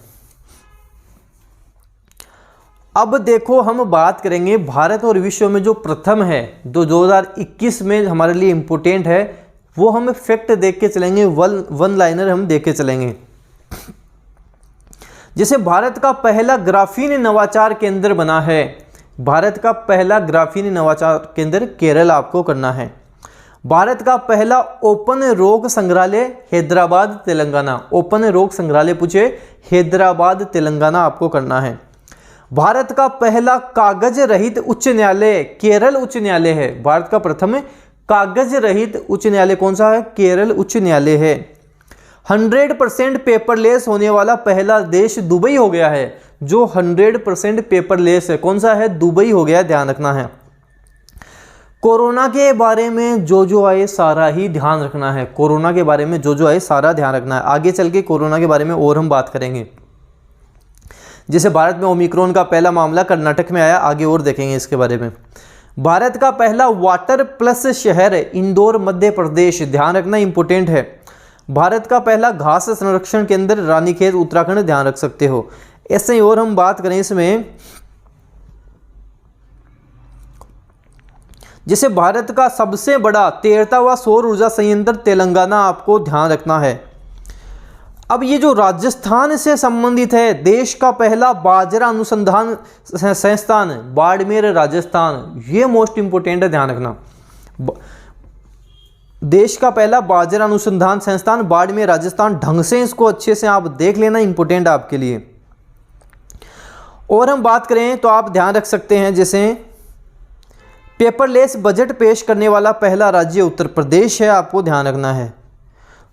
अब देखो हम बात करेंगे भारत और विश्व में जो प्रथम है, 2021 में हमारे लिए इंपोर्टेंट है, वो हम फैक्ट देख के चलेंगे, वन लाइनर हम देख के चलेंगे। जैसे भारत का पहला ग्राफीन नवाचार केंद्र बना है, भारत का पहला ग्राफीन नवाचार केंद्र केरल आपको करना है। भारत का पहला ओपन रोग संग्रहालय हैदराबाद तेलंगाना, ओपन रोग संग्रहालय पूछे हैदराबाद तेलंगाना आपको करना है। भारत का पहला कागज रहित उच्च न्यायालय केरल उच्च न्यायालय है, भारत का प्रथम कागज रहित उच्च न्यायालय कौन सा है? केरल उच्च न्यायालय है। 100% पेपरलेस होने वाला पहला देश दुबई हो गया है, जो 100% पेपरलेस है, कौन सा है? दुबई हो गया, ध्यान रखना है। कोरोना के बारे में जो आए सारा ही ध्यान रखना है, कोरोना के बारे में जो आए सारा ध्यान रखना है। आगे चल के कोरोना के बारे में और हम बात करेंगे। जैसे भारत में ओमिक्रॉन का पहला मामला कर्नाटक में आया, आगे और देखेंगे इसके बारे में। भारत का पहला वाटर प्लस शहर इंदौर मध्य प्रदेश, ध्यान रखना इंपोर्टेंट है। भारत का पहला घास संरक्षण केंद्र रानीखेत उत्तराखंड, ध्यान रख सकते हो। ऐसे ही और हम बात करें इसमें, जैसे भारत का सबसे बड़ा 13वां सौर ऊर्जा संयंत्र तेलंगाना आपको ध्यान रखना है। अब ये जो राजस्थान से संबंधित है, देश का पहला बाजरा अनुसंधान संस्थान बाड़मेर राजस्थान, ये मोस्ट इंपोर्टेंट है, ध्यान रखना। देश का पहला बाजरा अनुसंधान संस्थान बाड़मेर राजस्थान, ढंग से इसको अच्छे से आप देख लेना, इंपोर्टेंट आपके लिए। और हम बात करें तो आप ध्यान रख सकते हैं, जैसे पेपरलेस बजट पेश करने वाला पहला राज्य उत्तर प्रदेश है, आपको ध्यान रखना है।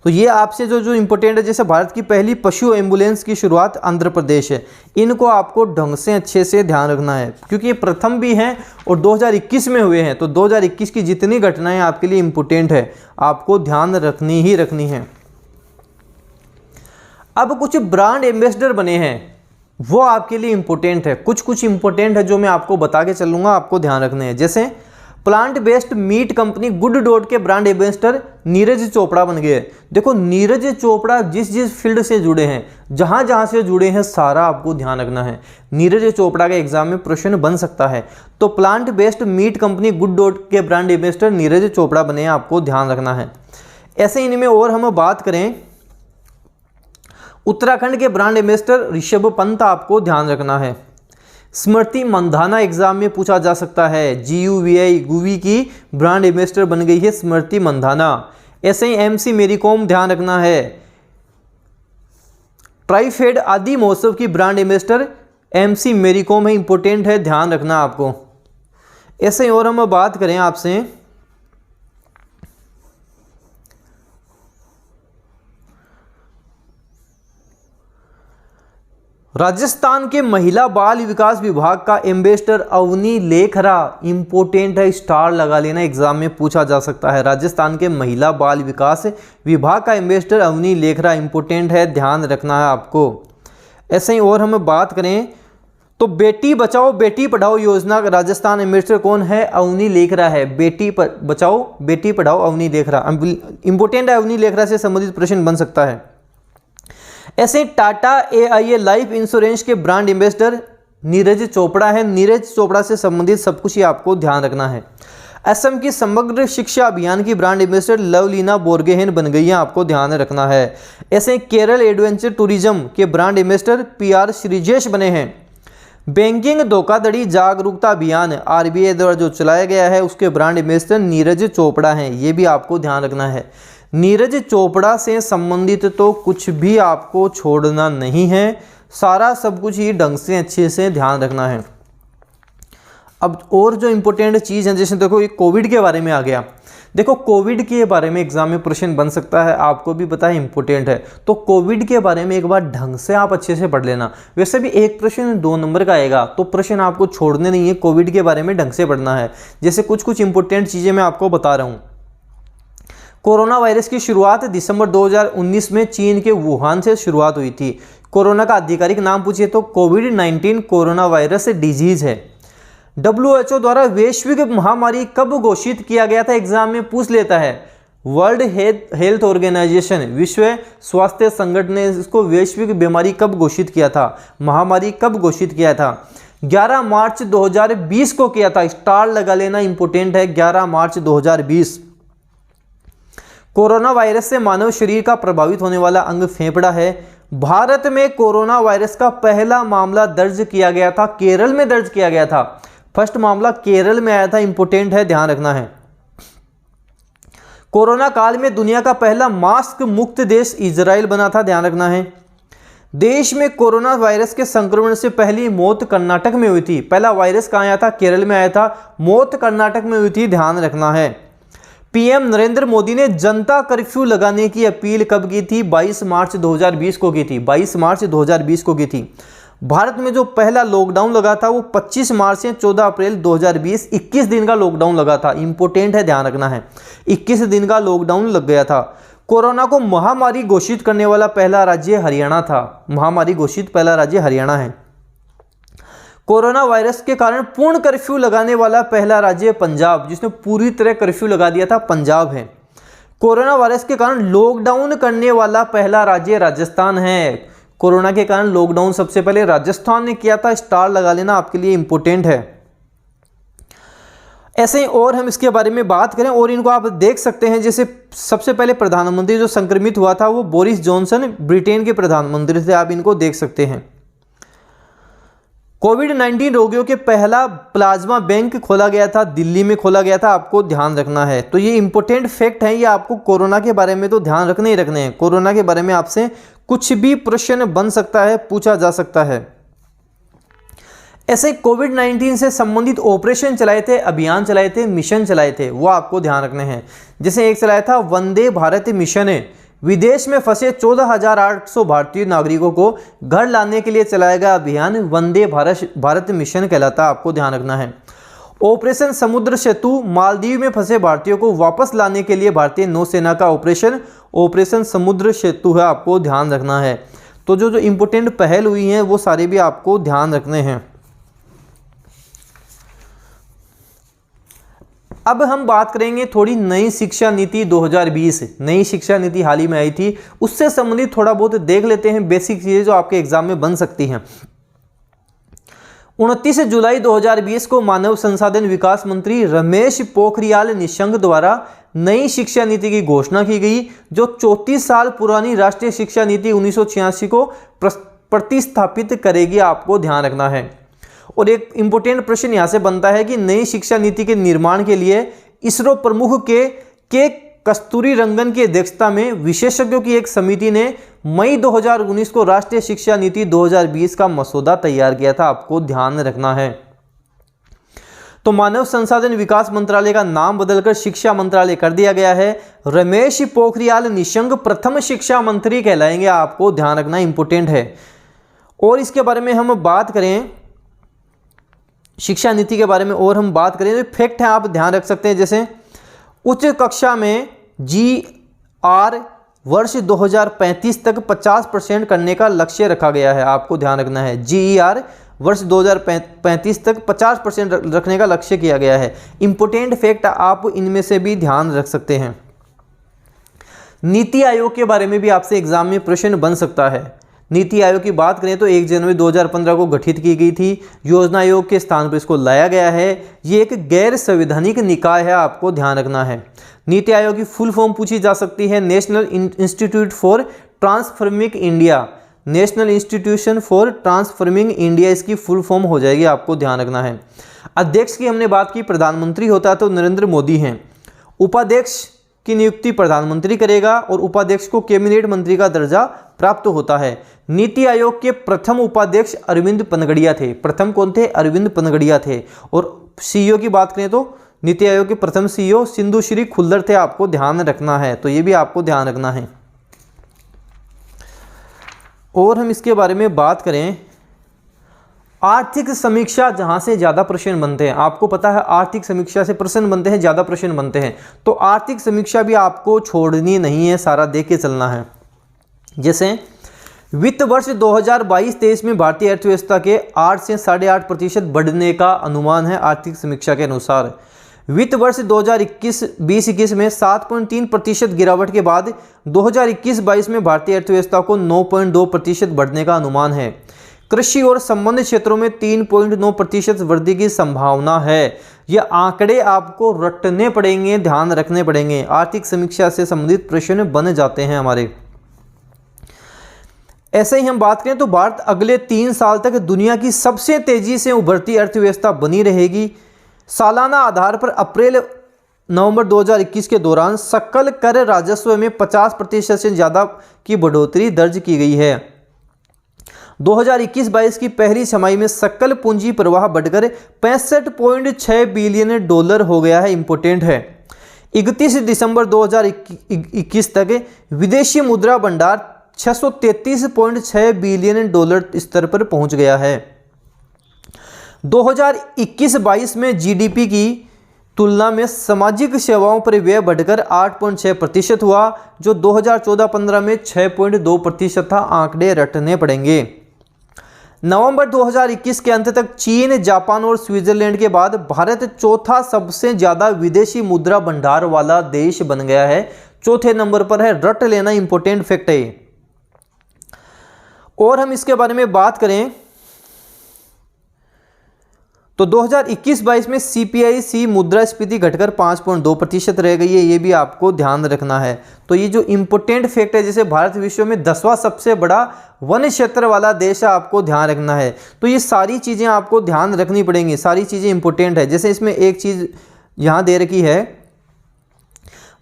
तो ये आपसे जो इंपोर्टेंट है, जैसे भारत की पहली पशु एम्बुलेंस की शुरुआत आंध्र प्रदेश है, इनको आपको ढंग से अच्छे से ध्यान रखना है, क्योंकि ये प्रथम भी हैं और 2021 में हुए हैं। तो 2021 की जितनी घटनाएं आपके लिए इंपोर्टेंट है, आपको ध्यान रखनी ही रखनी है। अब कुछ ब्रांड एम्बेसडर बने हैं, वो आपके लिए इंपॉर्टेंट है। कुछ इंपॉर्टेंट है जो मैं आपको बता के चलूँगा, आपको ध्यान रखने हैं। जैसे plant based meat company good dot के ब्रांड एम्बेसडर नीरज चोपड़ा बन गए। देखो नीरज चोपड़ा जिस फील्ड से जुड़े हैं, जहाँ से जुड़े हैं, सारा आपको ध्यान रखना है। नीरज चोपड़ा के एग्जाम में प्रश्न बन सकता है। तो plant based meat company good dot के ब्रांड एम्बेसडर नीरज चोपड़ा बने हैं, आपको ध्यान रखना है। ऐसे इनमें और हम बात करें, उत्तराखंड के ब्रांड एम्बेसडर ऋषभ पंत, आपको ध्यान रखना है। स्मृति मंधाना एग्जाम में पूछा जा सकता है। GUVI की ब्रांड एम्बेसडर बन गई है स्मृति मंधाना। ऐसे ही MC मेरी कॉम, ध्यान रखना है। ट्राइफेड आदि महोत्सव की ब्रांड एम्बेसडर MC मेरी कॉम है, इंपॉर्टेंट है, ध्यान रखना आपको। ऐसे ही और हम बात करें आपसे, राजस्थान के महिला बाल विकास विभाग का एम्बेसडर अवनी लेखरा, इंपोर्टेंट है, स्टार लगा लेना, एग्जाम में पूछा जा सकता है। राजस्थान के महिला बाल विकास विभाग का एम्बेसडर अवनी लेखरा, इंपोर्टेंट है, ध्यान रखना है आपको। ऐसे ही और हम बात करें तो बेटी बचाओ बेटी पढ़ाओ योजना का राजस्थान एम्बेसडर कौन है? अवनी लेखरा है। बेटी बचाओ बेटी पढ़ाओ, अवनी लेखरा, इंपोर्टेंट है, अवनी लेखरा से संबंधित प्रश्न बन सकता है। ऐसे टाटा AIA लाइफ इंश्योरेंस के ब्रांड एम्बेसडर नीरज चोपड़ा है। नीरज चोपड़ा से संबंधित सब कुछ ही आपको ध्यान रखना है। असम की समग्र शिक्षा अभियान की ब्रांड एम्बेसडर लवलीना बोरगोहेन बन गई है, आपको ध्यान रखना है। ऐसे केरल एडवेंचर टूरिज्म के ब्रांड एम्बेसडर PR श्रीजेश बने हैं। बैंकिंग धोखाधड़ी जागरूकता अभियान RBI द्वारा जो चलाया गया है, उसके ब्रांड एम्बेसडर नीरज चोपड़ा हैं, ये भी आपको ध्यान रखना है। नीरज चोपड़ा से संबंधित तो कुछ भी आपको छोड़ना नहीं है, सारा सब कुछ ही ढंग से अच्छे से ध्यान रखना है। अब और जो इम्पोर्टेंट चीज़ है, जैसे देखो ये कोविड के बारे में आ गया। देखो कोविड के बारे में एग्जाम में प्रश्न बन सकता है, आपको भी पता है इम्पोर्टेंट है। तो कोविड के बारे में एक बार ढंग से आप अच्छे से पढ़ लेना। वैसे भी एक प्रश्न 2 नंबर का आएगा, तो प्रश्न आपको छोड़ने नहीं है, कोविड के बारे में ढंग से पढ़ना है। जैसे कुछ इंपॉर्टेंट चीज़ें मैं आपको बता रहा हूँ। कोरोना वायरस की शुरुआत दिसंबर 2019 में चीन के वुहान से शुरुआत हुई थी। कोरोना का आधिकारिक नाम पूछिए तो कोविड-19 कोरोना वायरस डिजीज है। WHO द्वारा वैश्विक महामारी कब घोषित किया गया था? एग्जाम में पूछ लेता है। वर्ल्ड हेल्थ ऑर्गेनाइजेशन, विश्व स्वास्थ्य संगठन ने इसको वैश्विक बीमारी कब घोषित किया था, महामारी कब घोषित किया था? 11 मार्च 2020 को किया था, स्टार लगा लेना, इंपोर्टेंट है, 11 मार्च 2020। कोरोना वायरस से मानव शरीर का प्रभावित होने वाला अंग फेफड़ा है। भारत में कोरोना वायरस का पहला मामला दर्ज किया गया था, केरल में दर्ज किया गया था। फर्स्ट मामला केरल में आया था, इंपोर्टेंट है, ध्यान रखना है। कोरोना काल में दुनिया का पहला मास्क मुक्त देश इजराइल बना था, ध्यान रखना है। देश में कोरोना वायरस के संक्रमण से पहली मौत कर्नाटक में हुई थी। पहला वायरस कहाँ आया था? केरल में आया था, मौत कर्नाटक में हुई थी, ध्यान रखना है। PM नरेंद्र मोदी ने जनता कर्फ्यू लगाने की अपील कब की थी? 22 मार्च 2020 को की थी, 22 मार्च 2020 को की थी। भारत में जो पहला लॉकडाउन लगा था वो 25 मार्च से 14 अप्रैल 2020, 21 दिन का लॉकडाउन लगा था, इंपोर्टेंट है, ध्यान रखना है, 21 दिन का लॉकडाउन लग गया था। कोरोना को महामारी घोषित करने वाला पहला राज्य हरियाणा था, महामारी घोषित पहला राज्य हरियाणा है। कोरोना वायरस के कारण पूर्ण कर्फ्यू लगाने वाला पहला राज्य पंजाब, जिसने पूरी तरह कर्फ्यू लगा दिया था, पंजाब है। कोरोना वायरस के कारण लॉकडाउन करने वाला पहला राज्य राजस्थान है। कोरोना के कारण लॉकडाउन सबसे पहले राजस्थान ने किया था, स्टार लगा लेना, आपके लिए इंपोर्टेंट है। ऐसे ही और हम इसके बारे में बात करें और इनको आप देख सकते हैं। जैसे सबसे पहले प्रधानमंत्री जो संक्रमित हुआ था वो बोरिस जॉनसन, ब्रिटेन के प्रधानमंत्री थे, आप इनको देख सकते हैं। कोविड-19 रोगियों के पहला प्लाज्मा बैंक खोला गया था, दिल्ली में खोला गया था, आपको ध्यान रखना है। तो ये इंपॉर्टेंट फैक्ट है, ये आपको कोरोना के बारे में तो ध्यान रखने ही रखने हैं। कोरोना के बारे में आपसे कुछ भी प्रश्न बन सकता है, पूछा जा सकता है। ऐसे कोविड-19 से संबंधित ऑपरेशन चलाए थे, अभियान चलाए थे, मिशन चलाए थे, वो आपको ध्यान रखने हैं। जैसे एक चलाया था वंदे भारत मिशन है, विदेश में फंसे 14,800 भारतीय नागरिकों को घर लाने के लिए चलाया गया अभियान वंदे भारत मिशन कहलाता, आपको ध्यान रखना है। ऑपरेशन समुद्र सेतु, मालदीव में फंसे भारतीयों को वापस लाने के लिए भारतीय नौसेना का ऑपरेशन समुद्र सेतु है, आपको ध्यान रखना है। तो जो जो इम्पोर्टेंट पहल हुई हैं वो सारे भी आपको ध्यान रखने हैं। अब हम बात करेंगे थोड़ी नई शिक्षा नीति 2020। नई शिक्षा नीति हाल ही में आई थी, उससे संबंधित थोड़ा बहुत देख लेते हैं बेसिक चीज़ें जो आपके एग्जाम में बन सकती हैं। 29 जुलाई 2020 को मानव संसाधन विकास मंत्री रमेश पोखरियाल निशंक द्वारा नई शिक्षा नीति की घोषणा की गई, जो 34 साल पुरानी राष्ट्रीय शिक्षा नीति 1986 को प्रतिस्थापित करेगी। आपको ध्यान रखना है। और एक इम्पोर्टेंट प्रश्न यहाँ से बनता है कि नई शिक्षा नीति के निर्माण के लिए इसरो प्रमुख के कस्तूरी रंगन की अध्यक्षता में विशेषज्ञों की एक समिति ने मई 2019 को राष्ट्रीय शिक्षा नीति 2020 का मसौदा तैयार किया था। आपको ध्यान रखना है। तो मानव संसाधन विकास मंत्रालय का नाम बदलकर शिक्षा मंत्रालय कर दिया गया है। रमेश पोखरियाल निशंक प्रथम शिक्षा मंत्री कहलाएंगे। आपको ध्यान रखना इंपॉर्टेंट है। और इसके बारे में हम बात करें, शिक्षा नीति के बारे में और हम बात करें तो फैक्ट है, आप ध्यान रख सकते हैं। जैसे उच्च कक्षा में GR वर्ष 2035 तक 50% करने का लक्ष्य रखा गया है। आपको ध्यान रखना है। GER वर्ष 2035 तक 50% रखने का लक्ष्य किया गया है। इंपॉर्टेंट फैक्ट आप इनमें से भी ध्यान रख सकते हैं। नीति आयोग के बारे में भी आपसे एग्जाम में प्रश्न बन सकता है। नीति आयोग की बात करें तो 1 जनवरी 2015 को गठित की गई थी। योजना आयोग के स्थान पर इसको लाया गया है। ये एक गैर संवैधानिक निकाय है। आपको ध्यान रखना है। नीति आयोग की फुल फॉर्म पूछी जा सकती है, national institute for transforming India. National institution for transforming India इसकी फुल फॉर्म हो जाएगी। आपको ध्यान रखना है। अध्यक्ष की हमने बात की, प्रधानमंत्री होता है तो नरेंद्र मोदी हैं। उपाध्यक्ष की नियुक्ति प्रधानमंत्री करेगा और उपाध्यक्ष को कैबिनेट मंत्री का दर्जा प्राप्त होता है। नीति आयोग के प्रथम उपाध्यक्ष अरविंद पनगड़िया थे। प्रथम कौन थे? अरविंद पनगड़िया थे। और सीईओ की बात करें तो नीति आयोग के प्रथम सीईओ सिंधु श्री खुल्लर थे। आपको ध्यान रखना है। तो ये भी आपको ध्यान रखना है। और हम इसके बारे में बात करें, आर्थिक समीक्षा जहां से ज़्यादा प्रश्न बनते हैं, आपको पता है आर्थिक समीक्षा से प्रश्न बनते हैं, ज़्यादा प्रश्न बनते हैं। तो आर्थिक समीक्षा भी आपको छोड़नी नहीं है, सारा देख के चलना है। जैसे वित्त वर्ष 2022-23 में भारतीय अर्थव्यवस्था के 8 से 8.5% बढ़ने का अनुमान है। आर्थिक समीक्षा के अनुसार वित्त वर्ष 2021-2021 में 7.3% गिरावट के बाद 2021-22 में भारतीय अर्थव्यवस्था को 9.2% बढ़ने का अनुमान है। कृषि और संबंध क्षेत्रों में 3.9% वृद्धि की संभावना है। ये आंकड़े आपको रटने पड़ेंगे, ध्यान रखने पड़ेंगे। आर्थिक समीक्षा से संबंधित प्रश्न बन जाते हैं हमारे। ऐसे ही हम बात करें तो भारत अगले 3 साल तक दुनिया की सबसे तेजी से उभरती अर्थव्यवस्था बनी रहेगी। सालाना आधार पर अप्रैल-नवंबर 2021 के दौरान सकल कर राजस्व में 50% से ज़्यादा की बढ़ोतरी दर्ज की गई है। 2021-22 की पहली छमाही में सकल पूंजी प्रवाह बढ़कर $65.6 बिलियन हो गया है। इंपॉर्टेंट है। 31 दिसंबर 2021 तक विदेशी मुद्रा भंडार $633.6 बिलियन स्तर पर पहुंच गया है। 2021-22 में जीडीपी की तुलना में सामाजिक सेवाओं पर व्यय बढ़कर 8.6% हुआ, जो 2014-15 में 6.2% था। आंकड़े रटने पड़ेंगे। नवंबर 2021 के अंत तक चीन, जापान और स्विट्जरलैंड के बाद भारत चौथा सबसे ज़्यादा विदेशी मुद्रा भंडार वाला देश बन गया है। चौथे नंबर पर है। रट लेना, इंपॉर्टेंट फैक्ट है। और हम इसके बारे में बात करें तो 2021-22 में CPIC मुद्रास्फीति घटकर 5.2% रह गई है। ये भी आपको ध्यान रखना है। तो ये जो इंपॉर्टेंट फैक्ट है, जैसे भारत विश्व में 10वां सबसे बड़ा वन क्षेत्र वाला देश है, आपको ध्यान रखना है। तो ये सारी चीज़ें आपको ध्यान रखनी पड़ेंगी, सारी चीज़ें इंपॉर्टेंट है। जैसे इसमें एक चीज़ यहाँ दे रखी है,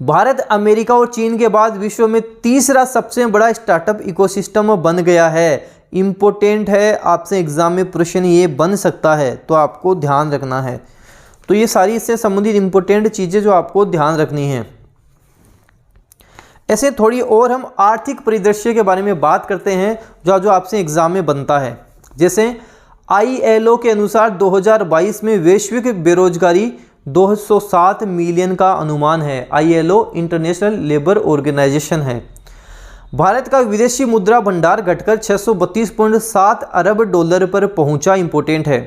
भारत अमेरिका और चीन के बाद विश्व में तीसरा सबसे बड़ा स्टार्टअप इकोसिस्टम बन गया है। इंपॉर्टेंट है, आपसे एग्जाम में प्रश्न ये बन सकता है, तो आपको ध्यान रखना है। तो ये सारी इससे संबंधित इंपॉर्टेंट चीज़ें जो आपको ध्यान रखनी है। ऐसे थोड़ी और हम आर्थिक परिदृश्य के बारे में बात करते हैं जो आपसे एग्जाम में बनता है। जैसे ILO के अनुसार 2022 में वैश्विक बेरोजगारी 207 मिलियन का अनुमान है। ILO इंटरनेशनल लेबर ऑर्गेनाइजेशन है। भारत का विदेशी मुद्रा भंडार घटकर 632.7 अरब डॉलर पर पहुंचा, इंपोर्टेंट है।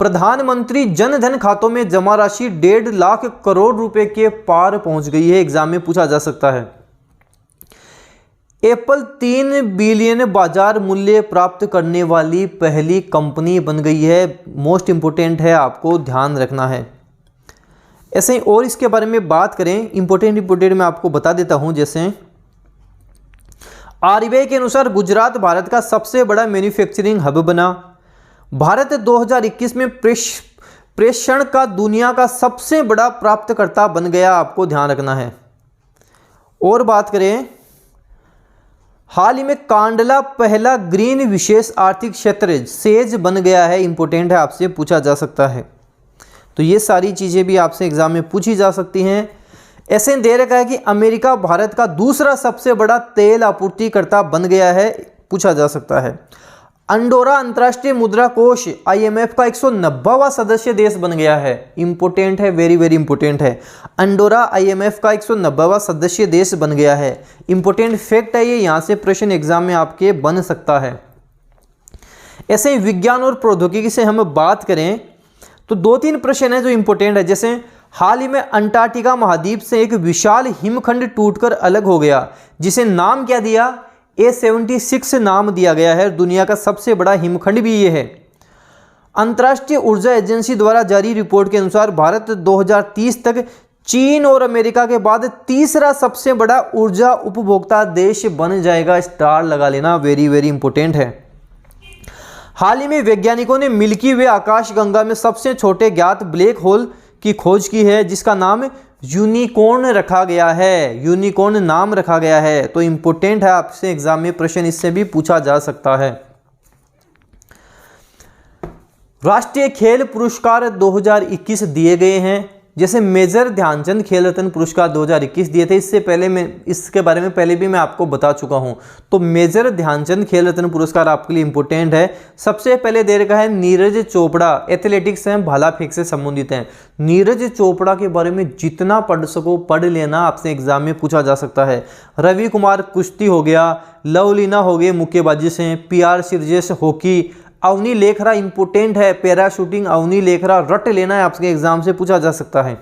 प्रधानमंत्री जन धन खातों में जमा राशि 1.5 लाख करोड़ रुपए के पार पहुंच गई है, एग्जाम में पूछा जा सकता है। एप्पल 3 बिलियन बाजार मूल्य प्राप्त करने वाली पहली कंपनी बन गई है, मोस्ट इंपोर्टेंट है, आपको ध्यान रखना है। ऐसे ही और इसके बारे में बात करें, इंपोर्टेंट मैं आपको बता देता हूं। जैसे आरबीआई के अनुसार गुजरात भारत का सबसे बड़ा मैन्युफैक्चरिंग हब बना। भारत 2021 में प्रेषण का दुनिया का सबसे बड़ा प्राप्तकर्ता बन गया, आपको ध्यान रखना है। और बात करें, हाल ही में कांडला पहला ग्रीन विशेष आर्थिक क्षेत्र सेज बन गया है, इंपोर्टेंट है, आपसे पूछा जा सकता है। तो ये सारी चीज़ें भी आपसे एग्जाम में पूछी जा सकती हैं। ऐसे दे रखा है कि अमेरिका भारत का दूसरा सबसे बड़ा तेल आपूर्तिकर्ता बन गया है, पूछा जा सकता है। अंडोरा अंतर्राष्ट्रीय मुद्रा कोष IMF का 190वां सदस्य देश बन गया है, इंपोर्टेंट है, वेरी वेरी इंपोर्टेंट है। अंडोरा IMF का 190वां सदस्य देश बन गया है, इंपोर्टेंट फैक्ट है ये, यहाँ से प्रश्न एग्जाम में आपके बन सकता है। ऐसे ही विज्ञान और प्रौद्योगिकी से हम बात करें तो 2-3 प्रश्न है जो इंपोर्टेंट है। जैसे हाल ही में अंटार्कटिका महाद्वीप से एक विशाल हिमखंड टूटकर अलग हो गया, जिसे नाम क्या दिया, A76 नाम दिया गया है। दुनिया का सबसे बड़ा हिमखंड भी ये है। अंतर्राष्ट्रीय ऊर्जा एजेंसी द्वारा जारी रिपोर्ट के अनुसार भारत 2030 तक चीन और अमेरिका के बाद तीसरा सबसे बड़ा ऊर्जा उपभोक्ता देश बन जाएगा, स्टार लगा लेना, वेरी वेरी इंपोर्टेंट है। हाल ही में वैज्ञानिकों ने मिल्की वे आकाशगंगा में सबसे छोटे ज्ञात ब्लैक होल की खोज की है, जिसका नाम यूनिकॉर्न रखा गया है, यूनिकॉर्न नाम रखा गया है। तो इंपोर्टेंट है, आपसे एग्जाम में प्रश्न इससे भी पूछा जा सकता है। राष्ट्रीय खेल पुरस्कार 2021 दिए गए हैं। जैसे मेजर ध्यानचंद खेल रत्न पुरस्कार 2021 दिए थे, इससे पहले मैं इसके बारे में पहले भी मैं आपको बता चुका हूं। तो मेजर ध्यानचंद खेल रत्न पुरस्कार आपके लिए इंपोर्टेंट है। सबसे पहले दे रखा है नीरज चोपड़ा, एथलेटिक्स हैं, भाला फेंक से संबंधित हैं। नीरज चोपड़ा के बारे में जितना पढ़ सको पढ़ लेना, आपसे एग्जाम में पूछा जा सकता है। रवि कुमार कुश्ती हो गया, लवलीना हो गए मुक्केबाजी से, PR Sreejesh hockey, Avani Lekhara important है, पैराशूटिंग अवनी लेखरा रट लेना है, आपके एग्जाम से पूछा जा सकता है।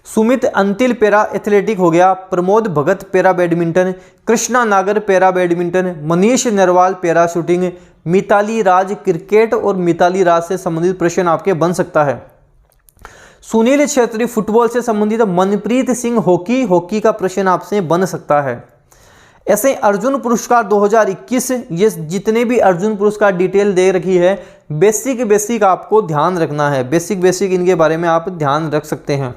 सुमित अंतिल पैरा एथलेटिक हो गया, Pramod Bhagat para badminton, Krishna Nagar para badminton, Manish Narwal para shooting, Mithali Raj cricket और मिताली राज से संबंधित प्रश्न आपके बन सकता है। सुनील छेत्री फुटबॉल से संबंधित, मनप्रीत सिंह हॉकी का प्रश्न आपसे बन सकता है। ऐसे अर्जुन पुरस्कार 2021, ये जितने भी अर्जुन पुरस्कार डिटेल दे रखी है, बेसिक आपको ध्यान रखना है, बेसिक इनके बारे में आप ध्यान रख सकते हैं।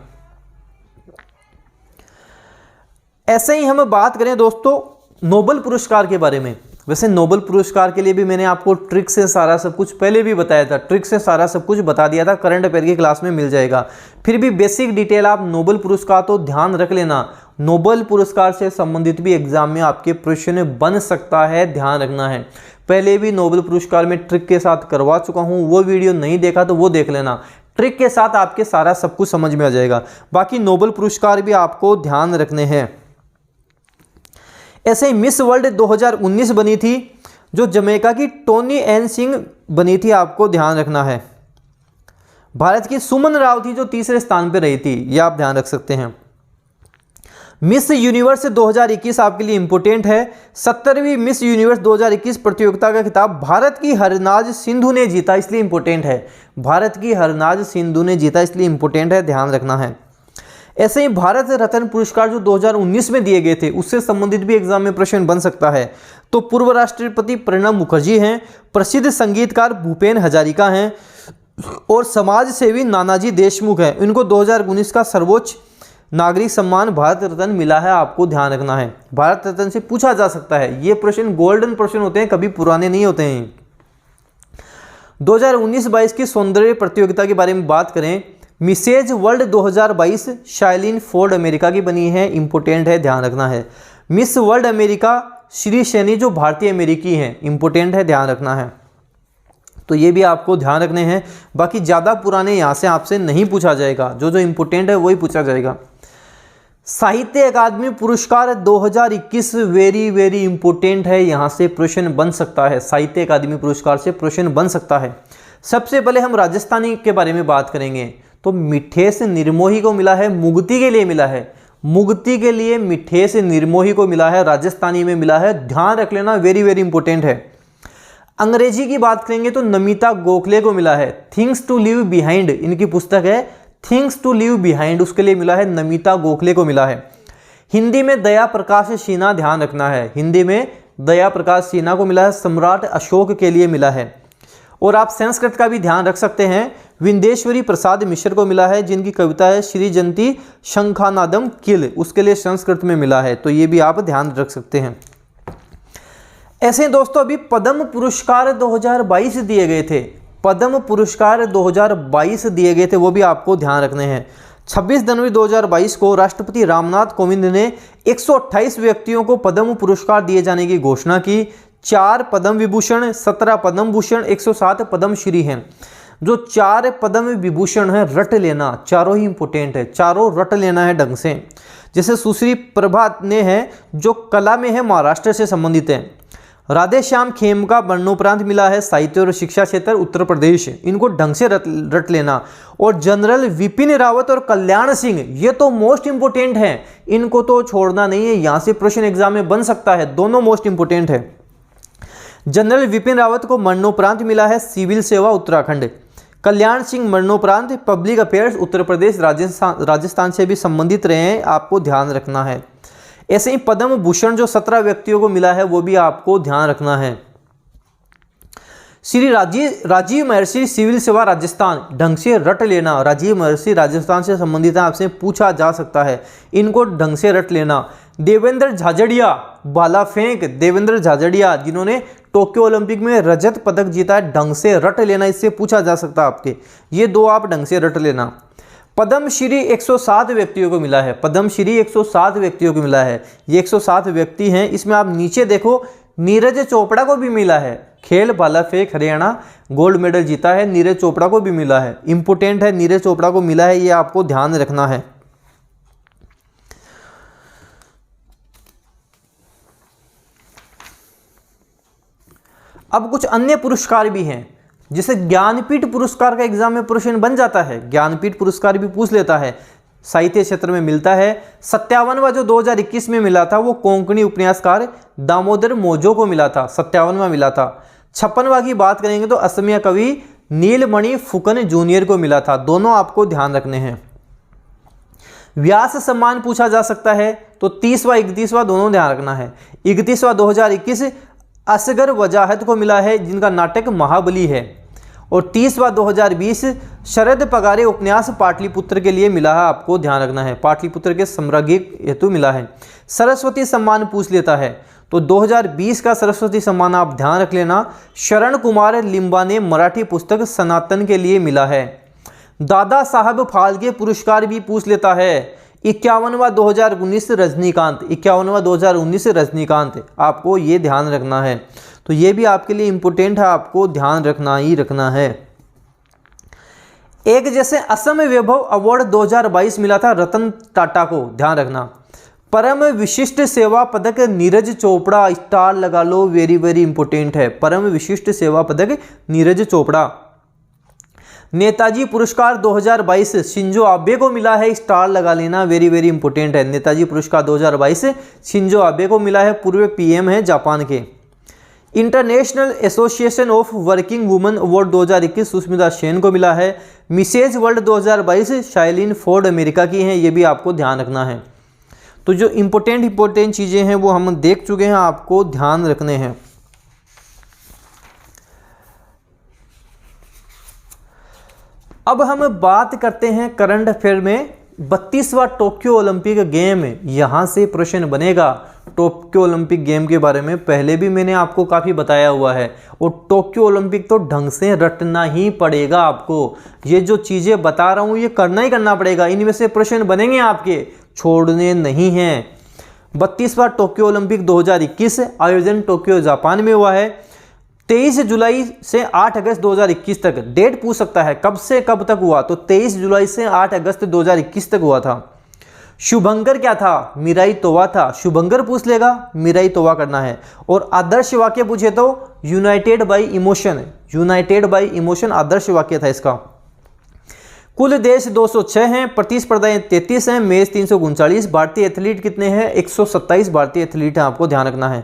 ऐसे ही हम बात करें दोस्तों नोबेल पुरस्कार के बारे में। वैसे नोबेल पुरस्कार के लिए भी मैंने आपको ट्रिक से सारा सब कुछ पहले भी बताया था, ट्रिक से सारा सब कुछ बता दिया था, करंट अफेयर की क्लास में मिल जाएगा। फिर भी बेसिक डिटेल आप नोबेल पुरस्कार तो ध्यान रख लेना, नोबेल पुरस्कार से संबंधित भी एग्जाम में आपके प्रश्न बन सकता है, ध्यान रखना है। पहले भी नोबेल पुरस्कार में ट्रिक के साथ करवा चुका हूँ, वो वीडियो नहीं देखा तो वो देख लेना, ट्रिक के साथ आपके सारा सब कुछ समझ में आ जाएगा। बाकी नोबेल पुरस्कार भी आपको ध्यान रखने हैं। ऐसे ही मिस वर्ल्ड 2019 बनी थी, जो जमैका की टोनी एन सिंह बनी थी, आपको ध्यान रखना है। भारत की सुमन राव थी जो तीसरे स्थान पर रही थी, यह आप ध्यान रख सकते हैं। मिस यूनिवर्स 2021 आपके लिए इंपोर्टेंट है। 70वीं मिस यूनिवर्स 2021 प्रतियोगिता का खिताब भारत की हरनाज सिंधु ने जीता, इसलिए इंपोर्टेंट है। भारत की हरनाज सिंधु ने जीता, इसलिए इंपोर्टेंट है, ध्यान रखना है। ऐसे ही भारत रत्न पुरस्कार जो 2019 में दिए गए थे, उससे संबंधित भी एग्जाम में प्रश्न बन सकता है। तो पूर्व राष्ट्रपति प्रणब मुखर्जी हैं, प्रसिद्ध संगीतकार भूपेन हजारिका हैं और समाज सेवी नानाजी देशमुख हैं। इनको 2019 का सर्वोच्च नागरिक सम्मान भारत रत्न मिला है, आपको ध्यान रखना है। भारत रत्न से पूछा जा सकता है, ये प्रश्न गोल्डन प्रश्न होते हैं, कभी पुराने नहीं होते हैं। 2019-22 की सौंदर्य प्रतियोगिता के बारे में बात करें, Mrs world 2022 Shaylyn Ford America की बनी है, इंपोर्टेंट है, ध्यान रखना है। Miss world America Shri Saini जो भारतीय अमेरिकी हैं, इंपोर्टेंट है, ध्यान रखना है। तो ये भी आपको ध्यान रखने हैं। बाकी ज़्यादा पुराने यहाँ से आपसे नहीं पूछा जाएगा, जो इंपोर्टेंट है वही पूछा जाएगा। साहित्य अकादमी पुरस्कार 2021 वेरी वेरी इंपॉर्टेंट है, यहाँ से प्रश्न बन सकता है। साहित्य अकादमी पुरस्कार से प्रश्न बन सकता है। सबसे पहले हम राजस्थानी के बारे में बात करेंगे। तो मिठेश निर्मोही को मिला है, मुगती के लिए मिला है, मुगती के लिए मिठेश निर्मोही को मिला है, राजस्थानी में मिला है, ध्यान रख लेना, वेरी वेरी इंपॉर्टेंट है। अंग्रेजी की बात करेंगे तो नमिता गोखले को मिला है, थिंग्स टू लीव बिहाइंड इनकी पुस्तक है, थिंग्स टू लीव बिहाइंड उसके लिए मिला है, नमिता गोखले को मिला है। हिंदी में दया प्रकाश सिन्हा, ध्यान रखना है, हिंदी में दया प्रकाश सिन्हा को मिला है, सम्राट अशोक के लिए मिला है। और आप संस्कृत का भी ध्यान रख सकते हैं, विंदेश्वरी प्रसाद मिश्र को मिला है, जिनकी कविता है श्री जंती शंखानादम किल, उसके लिए संस्कृत में मिला है। तो ये भी आप ध्यान रख सकते हैं। ऐसे दोस्तों अभी पद्म पुरस्कार 2022 दिए गए थे, पद्म पुरस्कार 2022 दिए गए थे, वो भी आपको ध्यान रखने हैं। 26 जनवरी 2022 को राष्ट्रपति रामनाथ कोविंद ने 128 व्यक्तियों को पद्म पुरस्कार दिए जाने की घोषणा की। 4 पद्म विभूषण, 17 पद्म भूषण, 107 पद्मश्री हैं। जो 4 पद्म विभूषण है रट लेना, चारों ही इंपॉर्टेंट है, चारों रट लेना है ढंग से। जैसे सुश्री प्रभा ने है जो कला में है, महाराष्ट्र से संबंधित है। राधे श्याम खेमका मरणोपरांत मिला है, साहित्य और शिक्षा क्षेत्र उत्तर प्रदेश, इनको ढंग से रट लेना। और जनरल विपिन रावत और कल्याण सिंह, ये तो मोस्ट इंपोर्टेंट है, इनको तो छोड़ना नहीं है, यहाँ से प्रश्न एग्जाम में बन सकता है, दोनों मोस्ट इंपोर्टेंट है। जनरल विपिन रावत को मरणोपरांत मिला है, सिविल सेवा उत्तराखंड। कल्याण सिंह मरणोपरांत पब्लिक अफेयर्स उत्तर प्रदेश, राजस्थान से भी संबंधित रहे हैं, आपको ध्यान रखना है। ऐसे ही पद्म भूषण जो 17 व्यक्तियों को मिला है वो भी आपको ध्यान रखना है। श्री राजीव महर्षि सिविल सेवा राजस्थान, ढंग से रट लेना, राजीव महर्षि राजस्थान से संबंधित है, आपसे पूछा जा सकता है, इनको ढंग से रट लेना। देवेंद्र झाझड़िया भाला फेंक, देवेंद्र झाझड़िया जिन्होंने टोक्यो ओलंपिक में रजत पदक जीता है, ढंग से रट लेना, इससे पूछा जा सकता है आपके, ये 2 आप ढंग से रट लेना। पद्मश्री 107 व्यक्तियों को मिला है, पद्मश्री 107 व्यक्तियों को मिला है, ये 107 व्यक्ति हैं। इसमें आप नीचे देखो नीरज चोपड़ा को भी मिला है, खेल भाला फेंक हरियाणा गोल्ड मेडल जीता है, नीरज चोपड़ा को भी मिला है, इंपोर्टेंट है, नीरज चोपड़ा को मिला है, ये आपको ध्यान रखना है। अब कुछ अन्य पुरस्कार भी हैं, जिसे ज्ञानपीठ पुरस्कार का एग्जाम में प्रश्न बन जाता है, ज्ञानपीठ पुरस्कार भी पूछ लेता है, साहित्य क्षेत्र में मिलता है। 57वां जो 2021 में मिला था वो कोंकणी उपन्यासकार दामोदर मोजो को मिला था, 57वां मिला था। 56वां की बात करेंगे तो असमिया कवि नीलमणि फुकन जूनियर को मिला था, दोनों आपको ध्यान रखने हैं। व्यास सम्मान पूछा जा सकता है, तो 30वां 31वां दोनों ध्यान रखना है। 31वां 2021 असगर वजाहत को मिला है, जिनका नाटक महाबली है। और 30वां 2020 शरद पगारे उपन्यास पाटलिपुत्र के लिए मिला है, आपको ध्यान रखना है, पाटलिपुत्र के सम्राज्ञिक हेतु मिला है। सरस्वती सम्मान पूछ लेता है, तो 2020 का सरस्वती सम्मान आप ध्यान रख लेना, शरण कुमार लिम्बा ने मराठी पुस्तक सनातन के लिए मिला है। दादा साहब फाल्के पुरस्कार भी पूछ लेता है, 51वां 2019 रजनीकांत, 51वां 2019 रजनीकांत, आपको ये ध्यान रखना है। तो ये भी आपके लिए इंपॉर्टेंट है, आपको ध्यान रखना ही रखना है। एक जैसे असम वैभव अवार्ड 2022 मिला था रतन टाटा को, ध्यान रखना। परम विशिष्ट सेवा पदक नीरज चोपड़ा, स्टार लगा लो, वेरी वेरी इंपॉर्टेंट है, परम विशिष्ट सेवा पदक नीरज चोपड़ा। नेताजी पुरस्कार 2022 शिंजो आबे को मिला है, स्टार लगा लेना, वेरी वेरी इंपॉर्टेंट है। नेताजी पुरस्कार 2022 शिंजो आबे को मिला है, पूर्व पीएम है जापान के। International association of working women award 2021 Sushmita Sen को मिला है। Mrs world 2022 Shaylyn Ford America की हैं, ये भी आपको ध्यान रखना है। तो जो इंपॉर्टेंट चीज़ें हैं वो हम देख चुके हैं, आपको ध्यान रखने हैं। अब हम बात करते हैं करंट अफेयर में 32वां टोक्यो ओलंपिक गेम, यहाँ से प्रश्न बनेगा। टोक्यो ओलंपिक गेम के बारे में पहले भी मैंने आपको काफ़ी बताया हुआ है, और टोक्यो ओलंपिक तो ढंग से रटना ही पड़ेगा आपको। ये जो चीज़ें बता रहा हूँ ये करना ही करना पड़ेगा, इनमें से प्रश्न बनेंगे आपके, छोड़ने नहीं हैं। 32वां टोक्यो ओलंपिक 2021 आयोजन टोक्यो जापान में हुआ है। 23 जुलाई से 8 अगस्त 2021 तक, डेट पूछ सकता है कब से कब तक हुआ, तो 23 जुलाई से 8 अगस्त 2021 तक हुआ था। शुभंकर क्या था? मीराई तोवा था। शुभंकर पूछ लेगा, मीराई तोवा करना है। और आदर्श वाक्य पूछे तो united by emotion, united by emotion आदर्श वाक्य था इसका। कुल देश 206 हैं, प्रतिस्पर्धाएं 33 हैं, मैच 339। भारतीय एथलीट कितने हैं? 127 भारतीय एथलीट हैं, आपको ध्यान रखना है।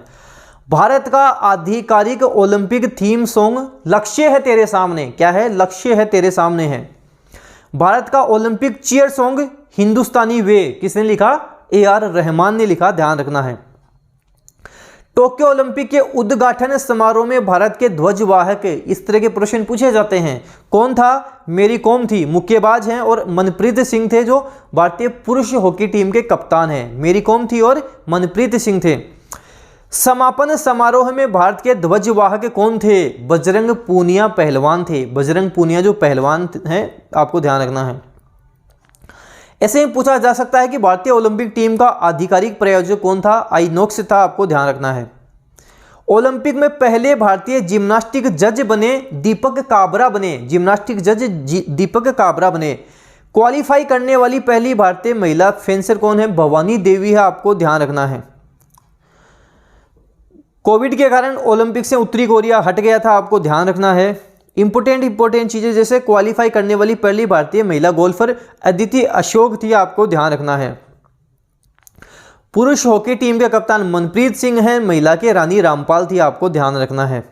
भारत का आधिकारिक ओलंपिक थीम सॉन्ग लक्ष्य है तेरे सामने, क्या है? लक्ष्य है तेरे सामने है। भारत का ओलंपिक चीयर सॉन्ग हिंदुस्तानी वे किसने लिखा? AR रहमान ने लिखा, ध्यान रखना है। टोक्यो ओलंपिक के उद्घाटन समारोह में भारत के ध्वजवाहक, इस तरह के प्रश्न पूछे जाते हैं। कौन था? मेरी कॉम थी, मुक्केबाज हैं, और मनप्रीत सिंह थे जो भारतीय पुरुष हॉकी टीम के कप्तान हैं। मेरी कॉम थी और मनप्रीत सिंह थे। समापन समारोह में भारत के ध्वजवाहक कौन थे? बजरंग पूनिया पहलवान थे। बजरंग पूनिया जो पहलवान हैं, आपको ध्यान रखना है। ऐसे ही पूछा जा सकता है कि भारतीय ओलंपिक टीम का आधिकारिक प्रायोजक कौन था? आइनॉक्स था, आपको ध्यान रखना है। ओलंपिक में पहले भारतीय जिम्नास्टिक जज बने दीपक काबरा बने, जिम्नास्टिक जज दीपक काबरा बने। क्वालिफाई करने वाली पहली भारतीय महिला फेंसर कौन है? भवानी देवी है, आपको ध्यान रखना है। कोविड के कारण ओलंपिक से उत्तरी कोरिया हट गया था, आपको ध्यान रखना है। इंपोर्टेंट चीजें जैसे क्वालिफाई करने वाली पहली भारतीय महिला गोल्फर अदिति अशोक थी, आपको ध्यान रखना है। पुरुष हॉकी टीम के कप्तान मनप्रीत सिंह हैं, महिला के रानी रामपाल थी, आपको ध्यान रखना है।